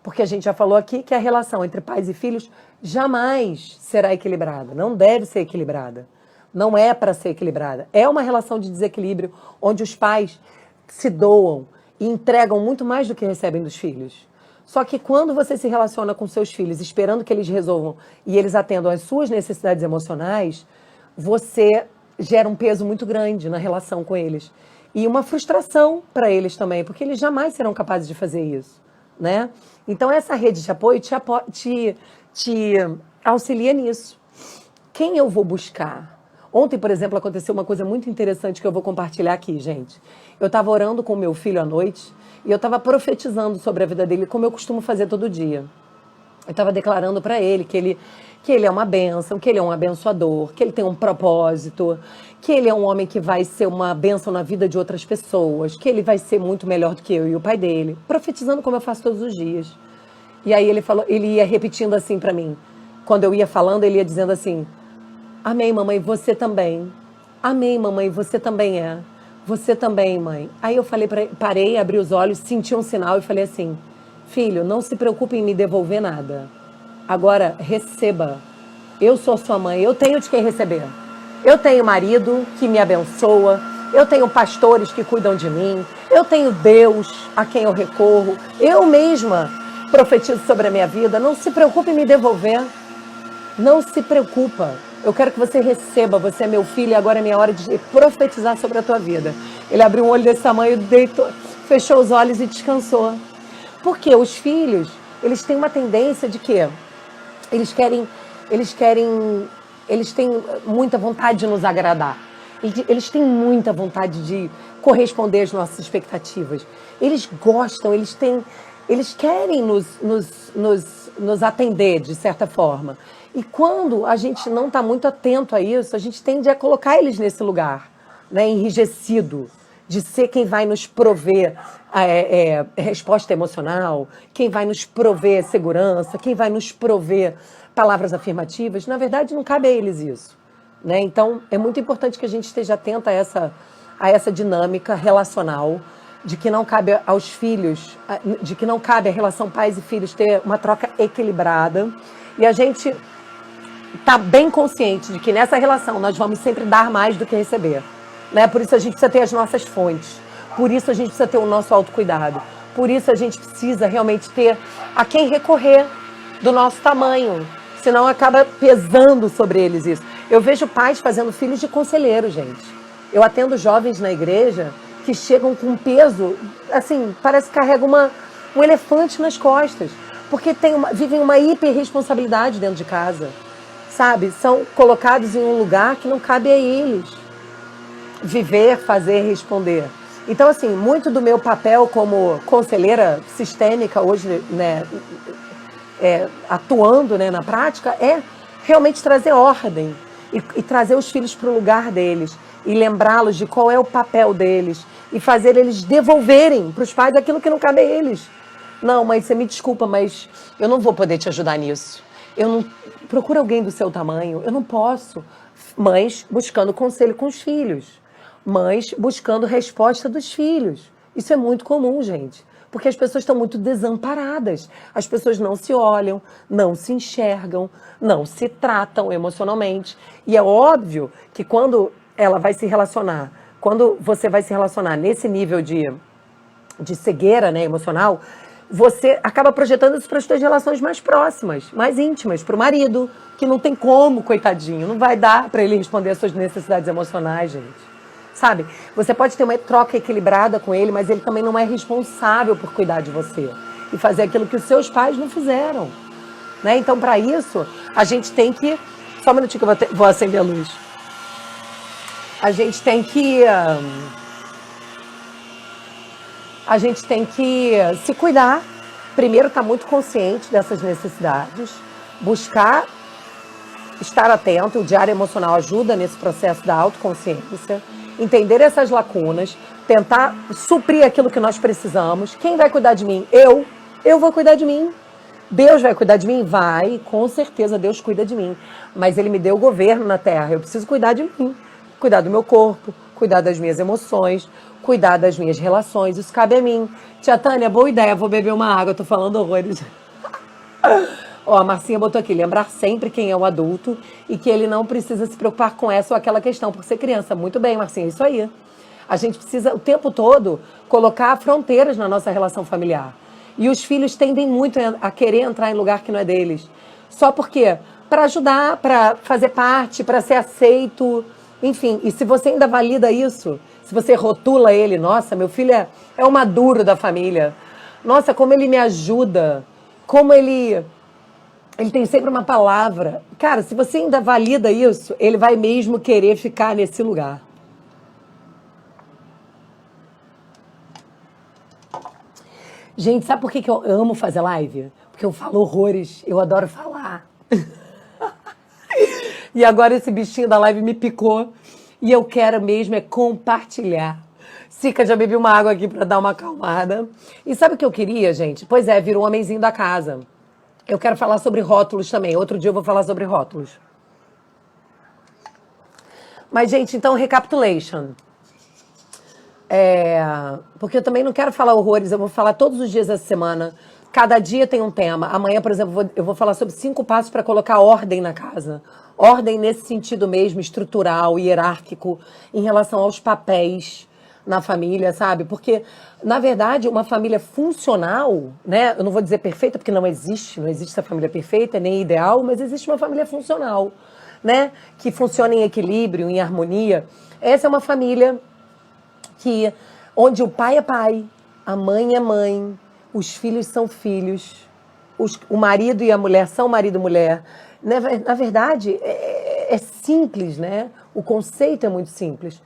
Porque a gente já falou aqui que a relação entre pais e filhos jamais será equilibrada, não deve ser equilibrada. Não é para ser equilibrada. É uma relação de desequilíbrio onde os pais se doam e entregam muito mais do que recebem dos filhos. Só que quando você se relaciona com seus filhos esperando que eles resolvam e eles atendam às suas necessidades emocionais, você gera um peso muito grande na relação com eles. E uma frustração para eles também, porque eles jamais serão capazes de fazer isso, né? Então essa rede de apoio te auxilia nisso. Quem eu vou buscar? Ontem, por exemplo, aconteceu uma coisa muito interessante que eu vou compartilhar aqui, gente. Eu estava orando com o meu filho à noite e eu estava profetizando sobre a vida dele, como eu costumo fazer todo dia. Eu estava declarando para ele que ele é uma bênção, que ele é um abençoador, que ele tem um propósito, que ele é um homem que vai ser uma bênção na vida de outras pessoas, que ele vai ser muito melhor do que eu e o pai dele. Profetizando como eu faço todos os dias. E aí ele ia repetindo assim para mim. Quando eu ia falando, ele ia dizendo assim: amém, mamãe, você também. Amém, mamãe, você também é. Você também, mãe. Aí eu parei, abri os olhos, senti um sinal e falei assim: filho, não se preocupe em me devolver nada. Agora, receba. Eu sou sua mãe, eu tenho de quem receber. Eu tenho marido que me abençoa, eu tenho pastores que cuidam de mim, eu tenho Deus a quem eu recorro, eu mesma profetizo sobre a minha vida. Não se preocupe em me devolver. Não se preocupa. Eu quero que você receba, você é meu filho e agora é minha hora de profetizar sobre a tua vida. Ele abriu um olho desse tamanho, deitou, fechou os olhos e descansou. Porque os filhos, eles têm uma tendência de quê? Eles têm muita vontade de nos agradar. Eles têm muita vontade de corresponder às nossas expectativas. Eles gostam, eles querem nos atender de certa forma. E quando a gente não está muito atento a isso, a gente tende a colocar eles nesse lugar, né, enrijecido, de ser quem vai nos prover resposta emocional, quem vai nos prover segurança, quem vai nos prover palavras afirmativas. Na verdade, não cabe a eles isso, né? Então, é muito importante que a gente esteja atento a essa dinâmica relacional, de que não cabe aos filhos, de que não cabe a relação pais e filhos ter uma troca equilibrada. E a gente está bem consciente de que nessa relação nós vamos sempre dar mais do que receber, né? Por isso a gente precisa ter as nossas fontes, por isso a gente precisa ter o nosso autocuidado, por isso a gente precisa realmente ter a quem recorrer do nosso tamanho, senão acaba pesando sobre eles isso. Eu vejo pais fazendo filhos de conselheiro, gente. Eu atendo jovens na igreja que chegam com peso, assim, parece que carrega um elefante nas costas, porque vivem uma hiperresponsabilidade dentro de casa, sabe? São colocados em um lugar que não cabe a eles viver, fazer, responder. Então, assim, muito do meu papel como conselheira sistêmica hoje, né, atuando, né, na prática, é realmente trazer ordem e trazer os filhos para o lugar deles e lembrá-los de qual é o papel deles e fazer eles devolverem para os pais aquilo que não cabe a eles. Não, mãe, você me desculpa, mas eu não vou poder te ajudar nisso. Eu não procura alguém do seu tamanho, eu não posso. Mães buscando conselho com os filhos. Mães buscando resposta dos filhos. Isso é muito comum, gente. Porque as pessoas estão muito desamparadas. As pessoas não se olham, não se enxergam, não se tratam emocionalmente. E é óbvio que quando ela vai se relacionar, quando você vai se relacionar nesse nível de cegueira, né, emocional, você acaba projetando isso para as suas relações mais próximas, mais íntimas, para o marido, que não tem como, coitadinho, não vai dar para ele responder às suas necessidades emocionais, gente. Sabe? Você pode ter uma troca equilibrada com ele, mas ele também não é responsável por cuidar de você e fazer aquilo que os seus pais não fizeram, né? Então, para isso, a gente tem que... Só um minutinho que eu vou acender a luz. A gente tem que se cuidar. Primeiro, estar muito consciente dessas necessidades, buscar estar atento. O diário emocional ajuda nesse processo da autoconsciência, entender essas lacunas, tentar suprir aquilo que nós precisamos. Quem vai cuidar de mim? Eu vou cuidar de mim. Deus vai cuidar de mim? Vai, com certeza Deus cuida de mim. Mas Ele me deu o governo na Terra, eu preciso cuidar de mim. Cuidar do meu corpo, cuidar das minhas emoções, cuidar das minhas relações, isso cabe a mim. Tia Tânia, boa ideia, vou beber uma água, tô falando horrores. Ó, a Marcinha botou aqui, lembrar sempre quem é o adulto e que ele não precisa se preocupar com essa ou aquela questão por ser criança. Muito bem, Marcinha, isso aí. A gente precisa o tempo todo colocar fronteiras na nossa relação familiar. E os filhos tendem muito a querer entrar em lugar que não é deles. Só porque? Para ajudar, para fazer parte, para ser aceito, enfim. E se você ainda valida isso, se você rotula ele, nossa, meu filho é o maduro da família. Nossa, como ele me ajuda, como ele tem sempre uma palavra. Cara, se você ainda valida isso, ele vai mesmo querer ficar nesse lugar. Gente, sabe por que eu amo fazer live? Porque eu falo horrores, eu adoro falar. E agora esse bichinho da live me picou e eu quero mesmo é compartilhar. Sica, já bebi uma água aqui para dar uma acalmada. E sabe o que eu queria, gente? Pois é, vira um homenzinho da casa. Eu quero falar sobre rótulos também. Outro dia eu vou falar sobre rótulos. Mas, gente, então, recapitulation. Porque eu também não quero falar horrores, eu vou falar todos os dias dessa semana. Cada dia tem um tema. Amanhã, por exemplo, eu vou falar sobre 5 passos para colocar ordem na casa. Ordem nesse sentido mesmo, estrutural, hierárquico, em relação aos papéis na família, sabe? Porque, na verdade, uma família funcional, né? Eu não vou dizer perfeita, porque não existe essa família perfeita, nem ideal, mas existe uma família funcional, né? Que funciona em equilíbrio, em harmonia. Essa é uma família onde o pai é pai, a mãe é mãe, os filhos são filhos, o marido e a mulher são marido e mulher. Na verdade, é simples, né? O conceito é muito simples.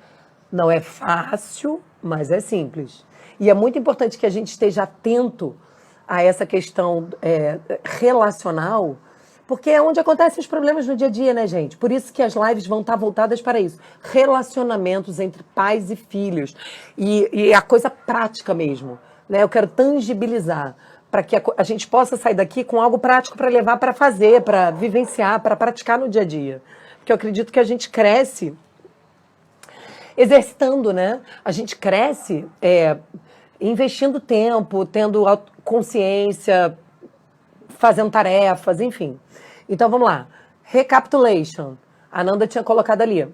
Não é fácil, mas é simples. E é muito importante que a gente esteja atento a essa questão relacional, porque é onde acontecem os problemas no dia a dia, né, gente? Por isso que as lives vão estar voltadas para isso. Relacionamentos entre pais e filhos. E a coisa prática mesmo, né? Eu quero tangibilizar para que a gente possa sair daqui com algo prático para levar, para fazer, para vivenciar, para praticar no dia a dia. Porque eu acredito que a gente cresce exercitando, né? A gente cresce investindo tempo, tendo consciência, fazendo tarefas, enfim. Então, vamos lá. Recapitulation. A Nanda tinha colocado ali.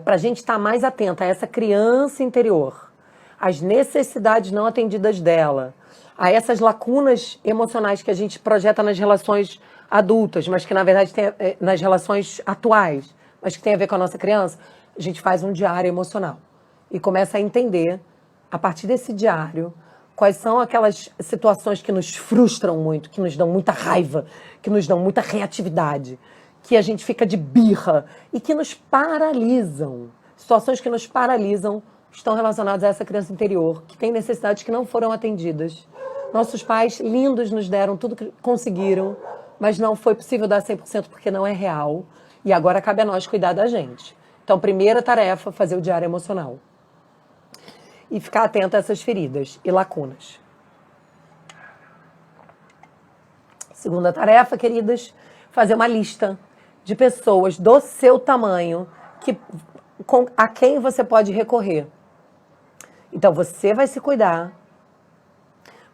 Para a gente estar mais atenta a essa criança interior, às necessidades não atendidas dela, a essas lacunas emocionais que a gente projeta nas relações adultas, mas que, na verdade, nas relações atuais, mas que tem a ver com a nossa criança, a gente faz um diário emocional e começa a entender, a partir desse diário, quais são aquelas situações que nos frustram muito, que nos dão muita raiva, que nos dão muita reatividade, que a gente fica de birra e que nos paralisam. Situações que nos paralisam estão relacionados a essa criança interior, que tem necessidades que não foram atendidas. Nossos pais lindos nos deram tudo que conseguiram, mas não foi possível dar 100% porque não é real. E agora cabe a nós cuidar da gente. Então, primeira tarefa, fazer o diário emocional. E ficar atento a essas feridas e lacunas. Segunda tarefa, queridas, fazer uma lista de pessoas do seu tamanho a quem você pode recorrer. Então, você vai se cuidar,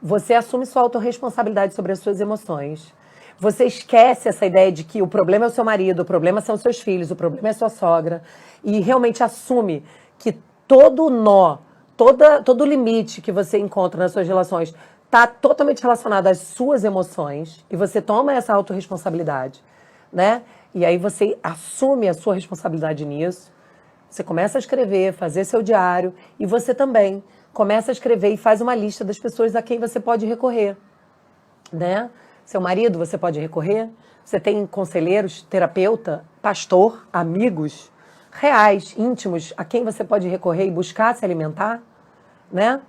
você assume sua autorresponsabilidade sobre as suas emoções, você esquece essa ideia de que o problema é o seu marido, o problema são os seus filhos, o problema é a sua sogra, e realmente assume que todo nó, todo limite que você encontra nas suas relações está totalmente relacionado às suas emoções, e você toma essa autorresponsabilidade, né? E aí você assume a sua responsabilidade nisso, você começa a escrever, fazer seu diário, e você também começa a escrever e faz uma lista das pessoas a quem você pode recorrer, né? Seu marido, você pode recorrer, você tem conselheiros, terapeuta, pastor, amigos reais, íntimos, a quem você pode recorrer e buscar se alimentar, né?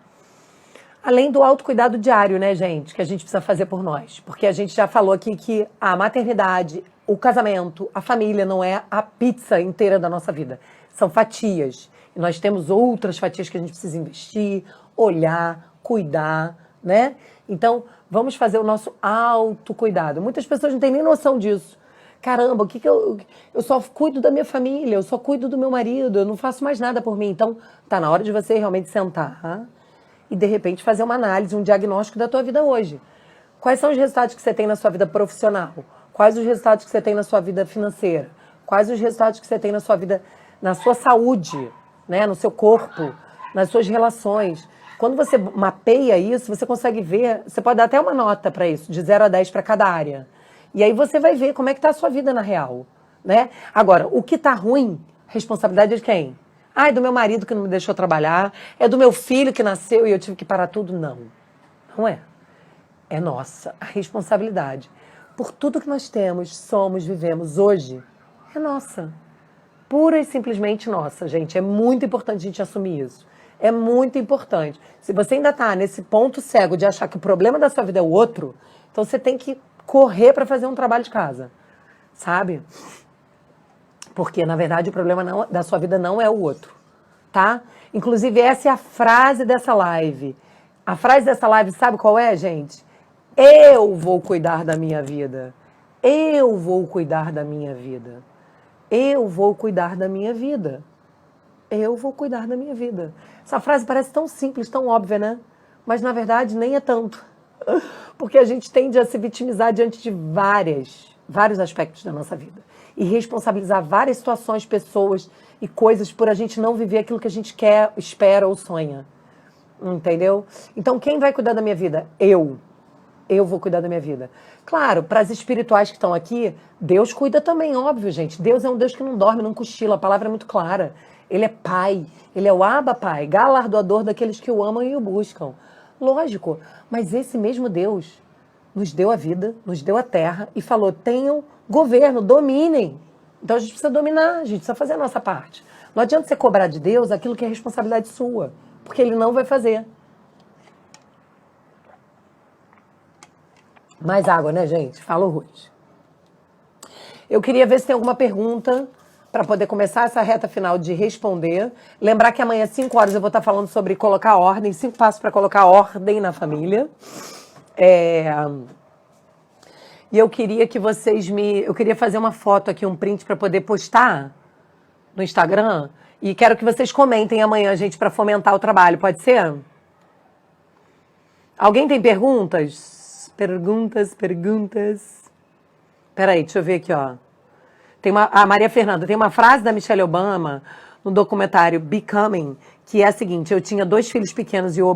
Além do autocuidado diário, né, gente, que a gente precisa fazer por nós. Porque a gente já falou aqui que a maternidade, o casamento, a família não é a pizza inteira da nossa vida. São fatias. E nós temos outras fatias que a gente precisa investir, olhar, cuidar, né? Então, vamos fazer o nosso autocuidado. Muitas pessoas não têm nem noção disso. Caramba, eu só cuido da minha família, eu só cuido do meu marido, eu não faço mais nada por mim. Então, tá na hora de você realmente sentar e, de repente, fazer uma análise, um diagnóstico da tua vida hoje. Quais são os resultados que você tem na sua vida profissional? Quais os resultados que você tem na sua vida financeira? Quais os resultados que você tem na sua vida, na sua saúde, né? No seu corpo, nas suas relações? Quando você mapeia isso, você consegue ver, você pode dar até uma nota para isso, de 0 a 10 para cada área. E aí você vai ver como é que está a sua vida na real, né? Agora, o que está ruim, responsabilidade é de quem? Ah, é do meu marido que não me deixou trabalhar, é do meu filho que nasceu e eu tive que parar tudo. Não, não é. É nossa, a responsabilidade. Por tudo que nós temos, somos, vivemos hoje, é nossa. Pura e simplesmente nossa, gente. É muito importante a gente assumir isso. É muito importante. Se você ainda está nesse ponto cego de achar que o problema da sua vida é o outro, então você tem que correr para fazer um trabalho de casa, sabe? Porque, na verdade, o problema da sua vida não é o outro, tá? Inclusive, essa é a frase dessa live. A frase dessa live, sabe qual é, gente? Eu vou cuidar da minha vida. Eu vou cuidar da minha vida. Eu vou cuidar da minha vida. Eu vou cuidar da minha vida. Essa frase parece tão simples, tão óbvia, né? Mas, na verdade, nem é tanto. Porque a gente tende a se vitimizar diante de vários aspectos da nossa vida. E responsabilizar várias situações, pessoas e coisas por a gente não viver aquilo que a gente quer, espera ou sonha. Entendeu? Então, quem vai cuidar da minha vida? Eu. Eu vou cuidar da minha vida. Claro, para as espirituais que estão aqui, Deus cuida também, óbvio, gente. Deus é um Deus que não dorme, não cochila. A palavra é muito clara. Ele é Pai. Ele é o Abba Pai, galardoador daqueles que o amam e o buscam. Lógico, mas esse mesmo Deus nos deu a vida, nos deu a terra e falou, tenham governo, dominem. Então a gente precisa dominar, a gente precisa fazer a nossa parte. Não adianta você cobrar de Deus aquilo que é responsabilidade sua, porque Ele não vai fazer. Mais água, né, gente? Fala o Ruth. Eu queria ver se tem alguma pergunta para poder começar essa reta final de responder. Lembrar que amanhã, às 5 horas, eu vou estar falando sobre colocar ordem, 5 passos para colocar ordem na família. E eu queria que eu queria fazer uma foto aqui, um print para poder postar no Instagram. E quero que vocês comentem amanhã, gente, para fomentar o trabalho. Pode ser? Alguém tem perguntas? Perguntas. Peraí, deixa eu ver aqui, ó. A Maria Fernanda, tem uma frase da Michelle Obama no documentário Becoming, que é a seguinte, eu tinha 2 filhos pequenos e o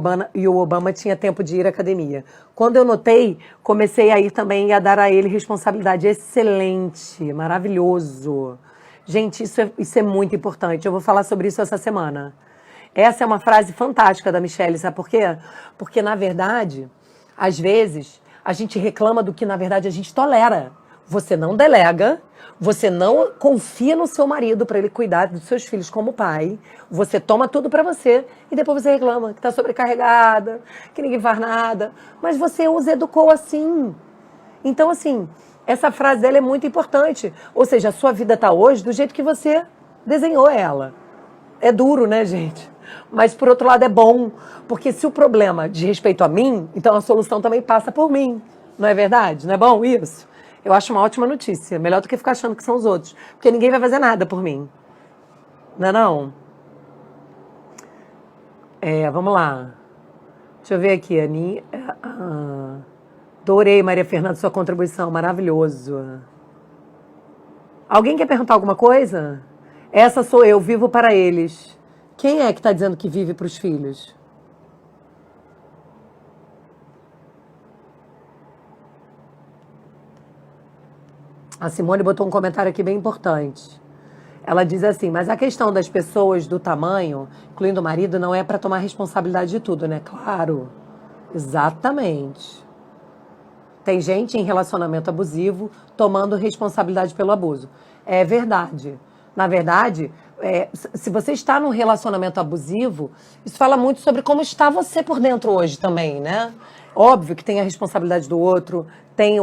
Obama tinha tempo de ir à academia. Quando eu notei, comecei a ir também e a dar a ele responsabilidade. Excelente, maravilhoso. Gente, isso é muito importante. Eu vou falar sobre isso essa semana. Essa é uma frase fantástica da Michelle, sabe por quê? Porque, na verdade, às vezes, a gente reclama do que, na verdade, a gente tolera. Você não delega, você não confia no seu marido para ele cuidar dos seus filhos como pai, você toma tudo para você e depois você reclama que está sobrecarregada, que ninguém faz nada, mas você os educou assim. Então, assim, essa frase dela é muito importante. Ou seja, a sua vida está hoje do jeito que você desenhou ela. É duro, né, gente? Mas, por outro lado, é bom. Porque se o problema diz respeito a mim, então a solução também passa por mim. Não é verdade? Não é bom isso? Eu acho uma ótima notícia. Melhor do que ficar achando que são os outros. Porque ninguém vai fazer nada por mim. Não é não? Vamos lá. Deixa eu ver aqui. Adorei, Maria Fernanda, sua contribuição. Maravilhoso. Alguém quer perguntar alguma coisa? Essa sou eu, vivo para eles. Quem é que está dizendo que vive para os filhos? A Simone botou um comentário aqui bem importante. Ela diz assim, mas a questão das pessoas do tamanho, incluindo o marido, não é para tomar responsabilidade de tudo, né? Claro, exatamente. Tem gente em relacionamento abusivo tomando responsabilidade pelo abuso. É verdade. Na verdade, se você está num relacionamento abusivo, isso fala muito sobre como está você por dentro hoje também, né? Óbvio que tem a responsabilidade do outro, tem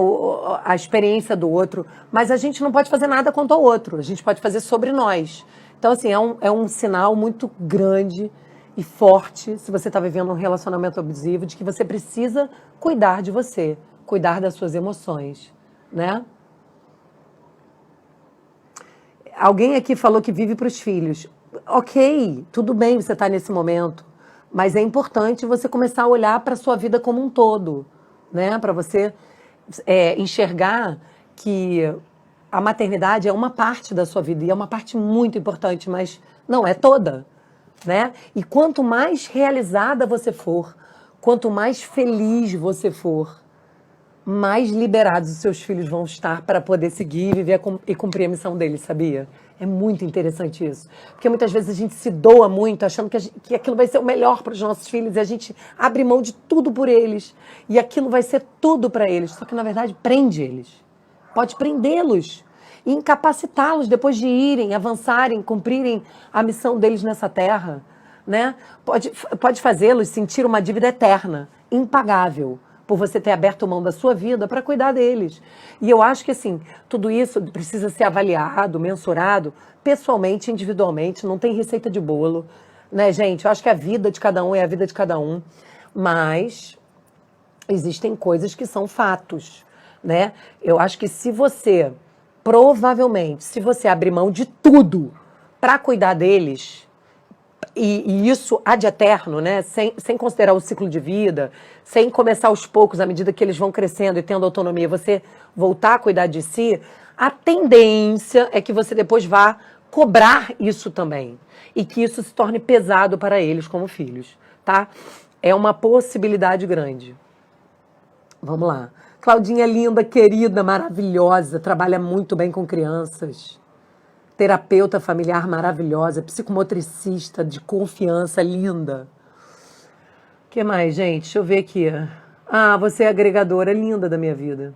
a experiência do outro, mas a gente não pode fazer nada quanto ao outro, a gente pode fazer sobre nós. Então, assim, é um sinal muito grande e forte, se você está vivendo um relacionamento abusivo, de que você precisa cuidar de você, cuidar das suas emoções, né? Alguém aqui falou que vive para os filhos. Ok, tudo bem você estar nesse momento, mas é importante você começar a olhar para a sua vida como um todo, né? Para você enxergar que a maternidade é uma parte da sua vida e é uma parte muito importante, mas não é toda, né? E quanto mais realizada você for, quanto mais feliz você for, mais liberados os seus filhos vão estar para poder seguir, viver e cumprir a missão deles, sabia? É muito interessante isso. Porque muitas vezes a gente se doa muito, achando que aquilo vai ser o melhor para os nossos filhos, e a gente abre mão de tudo por eles, e aquilo vai ser tudo para eles. Só que, na verdade, prende eles. Pode prendê-los e incapacitá-los depois de irem, avançarem, cumprirem a missão deles nessa terra, né? Pode fazê-los sentir uma dívida eterna, impagável, por você ter aberto mão da sua vida para cuidar deles. E eu acho que, assim, tudo isso precisa ser avaliado, mensurado, pessoalmente, individualmente, não tem receita de bolo, né, gente? Eu acho que a vida de cada um é a vida de cada um, mas existem coisas que são fatos, né? Eu acho que provavelmente, se você abrir mão de tudo para cuidar deles, e isso ad eterno, né? Sem considerar o ciclo de vida, sem começar aos poucos, à medida que eles vão crescendo e tendo autonomia, você voltar a cuidar de si, a tendência é que você depois vá cobrar isso também. E que isso se torne pesado para eles como filhos, tá? É uma possibilidade grande. Vamos lá. Claudinha linda, querida, maravilhosa, trabalha muito bem com crianças. Terapeuta familiar maravilhosa, psicomotricista de confiança, linda. O que mais, gente? Deixa eu ver aqui. Ah, você é agregadora linda da minha vida.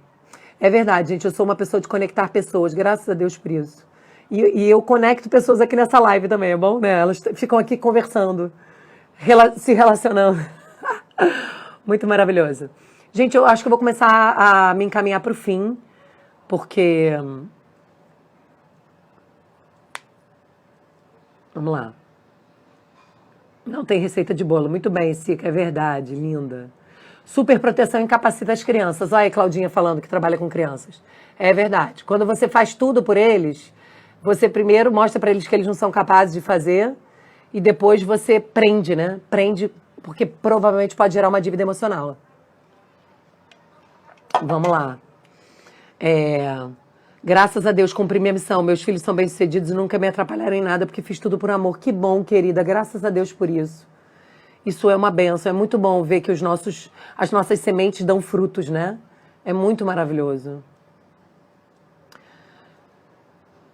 É verdade, gente, eu sou uma pessoa de conectar pessoas, graças a Deus por isso. E eu conecto pessoas aqui nessa live também, é bom, né? Elas ficam aqui conversando, se relacionando. Muito maravilhoso. Gente, eu acho que eu vou começar a me encaminhar para o fim, porque... Vamos lá. Não tem receita de bolo. Muito bem, Sica, é verdade, linda. Super proteção incapacita as crianças. Olha aí, Claudinha falando que trabalha com crianças. É verdade. Quando você faz tudo por eles, você primeiro mostra para eles que eles não são capazes de fazer e depois você prende, né? Prende, porque provavelmente pode gerar uma dívida emocional. Vamos lá. Graças a Deus, cumpri minha missão. Meus filhos são bem-sucedidos e nunca me atrapalharam em nada porque fiz tudo por amor. Que bom, querida. Graças a Deus por isso. Isso é uma bênção. É muito bom ver que as nossas sementes dão frutos, né? É muito maravilhoso.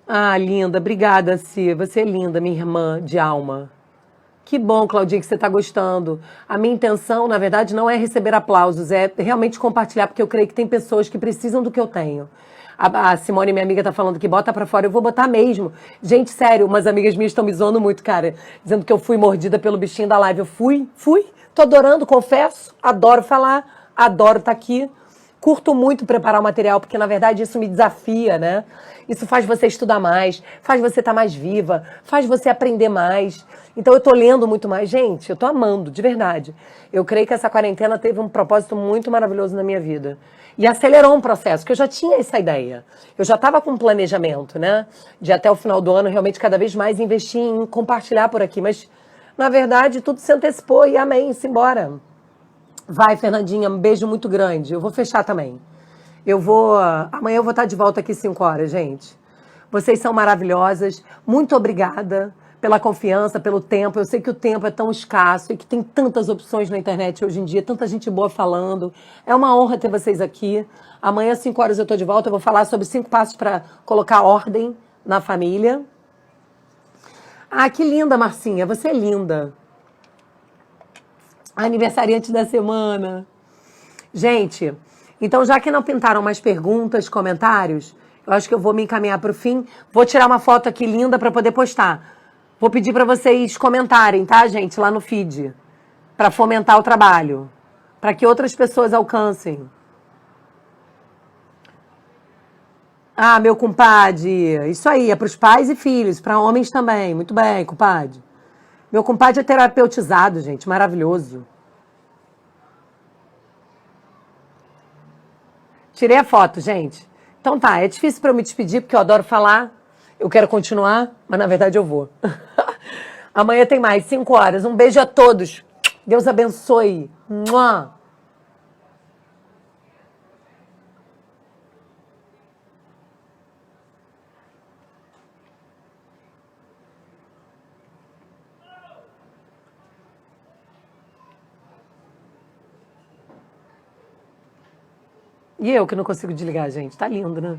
Ah, linda. Obrigada, Cia. Você é linda, minha irmã de alma. Que bom, Claudinha, que você está gostando. A minha intenção, na verdade, não é receber aplausos, é realmente compartilhar, porque eu creio que tem pessoas que precisam do que eu tenho. A Simone, minha amiga, tá falando que bota pra fora. Eu vou botar mesmo. Gente, sério, umas amigas minhas estão me zoando muito, cara. Dizendo que eu fui mordida pelo bichinho da live. Eu fui. Tô adorando, confesso. Adoro falar, adoro estar aqui. Curto muito preparar o material, porque na verdade isso me desafia, né? Isso faz você estudar mais, faz você estar mais viva, faz você aprender mais. Então eu tô lendo muito mais. Gente, eu tô amando, de verdade. Eu creio que essa quarentena teve um propósito muito maravilhoso na minha vida. E acelerou um processo, que eu já tinha essa ideia. Eu já estava com um planejamento, né? De até o final do ano realmente cada vez mais investir em compartilhar por aqui. Mas, na verdade, tudo se antecipou e amém, simbora. Vai, Fernandinha, um beijo muito grande. Eu vou fechar também. Amanhã eu vou estar de volta aqui 5 horas, gente. Vocês são maravilhosas. Muito obrigada pela confiança, pelo tempo. Eu sei que o tempo é tão escasso e que tem tantas opções na internet hoje em dia, tanta gente boa falando. É uma honra ter vocês aqui. Amanhã, 5 horas, eu estou de volta. Eu vou falar sobre 5 passos para colocar ordem na família. Ah, que linda, Marcinha. Você é linda. Aniversariante da semana. Gente, então já que não pintaram mais perguntas, comentários, eu acho que eu vou me encaminhar para o fim. Vou tirar uma foto aqui linda para poder postar. Vou pedir para vocês comentarem, tá, gente, lá no feed, para fomentar o trabalho, para que outras pessoas alcancem. Ah, meu compadre, isso aí, é para os pais e filhos, para homens também. Muito bem, compadre. Meu compadre é terapeutizado, gente, maravilhoso. Tirei a foto, gente. Então tá, é difícil para eu me despedir, porque eu adoro falar. Eu quero continuar, mas na verdade eu vou. Amanhã tem mais, 5 horas. Um beijo a todos. Deus abençoe. Mua. E eu que não consigo desligar, gente. Tá lindo, né?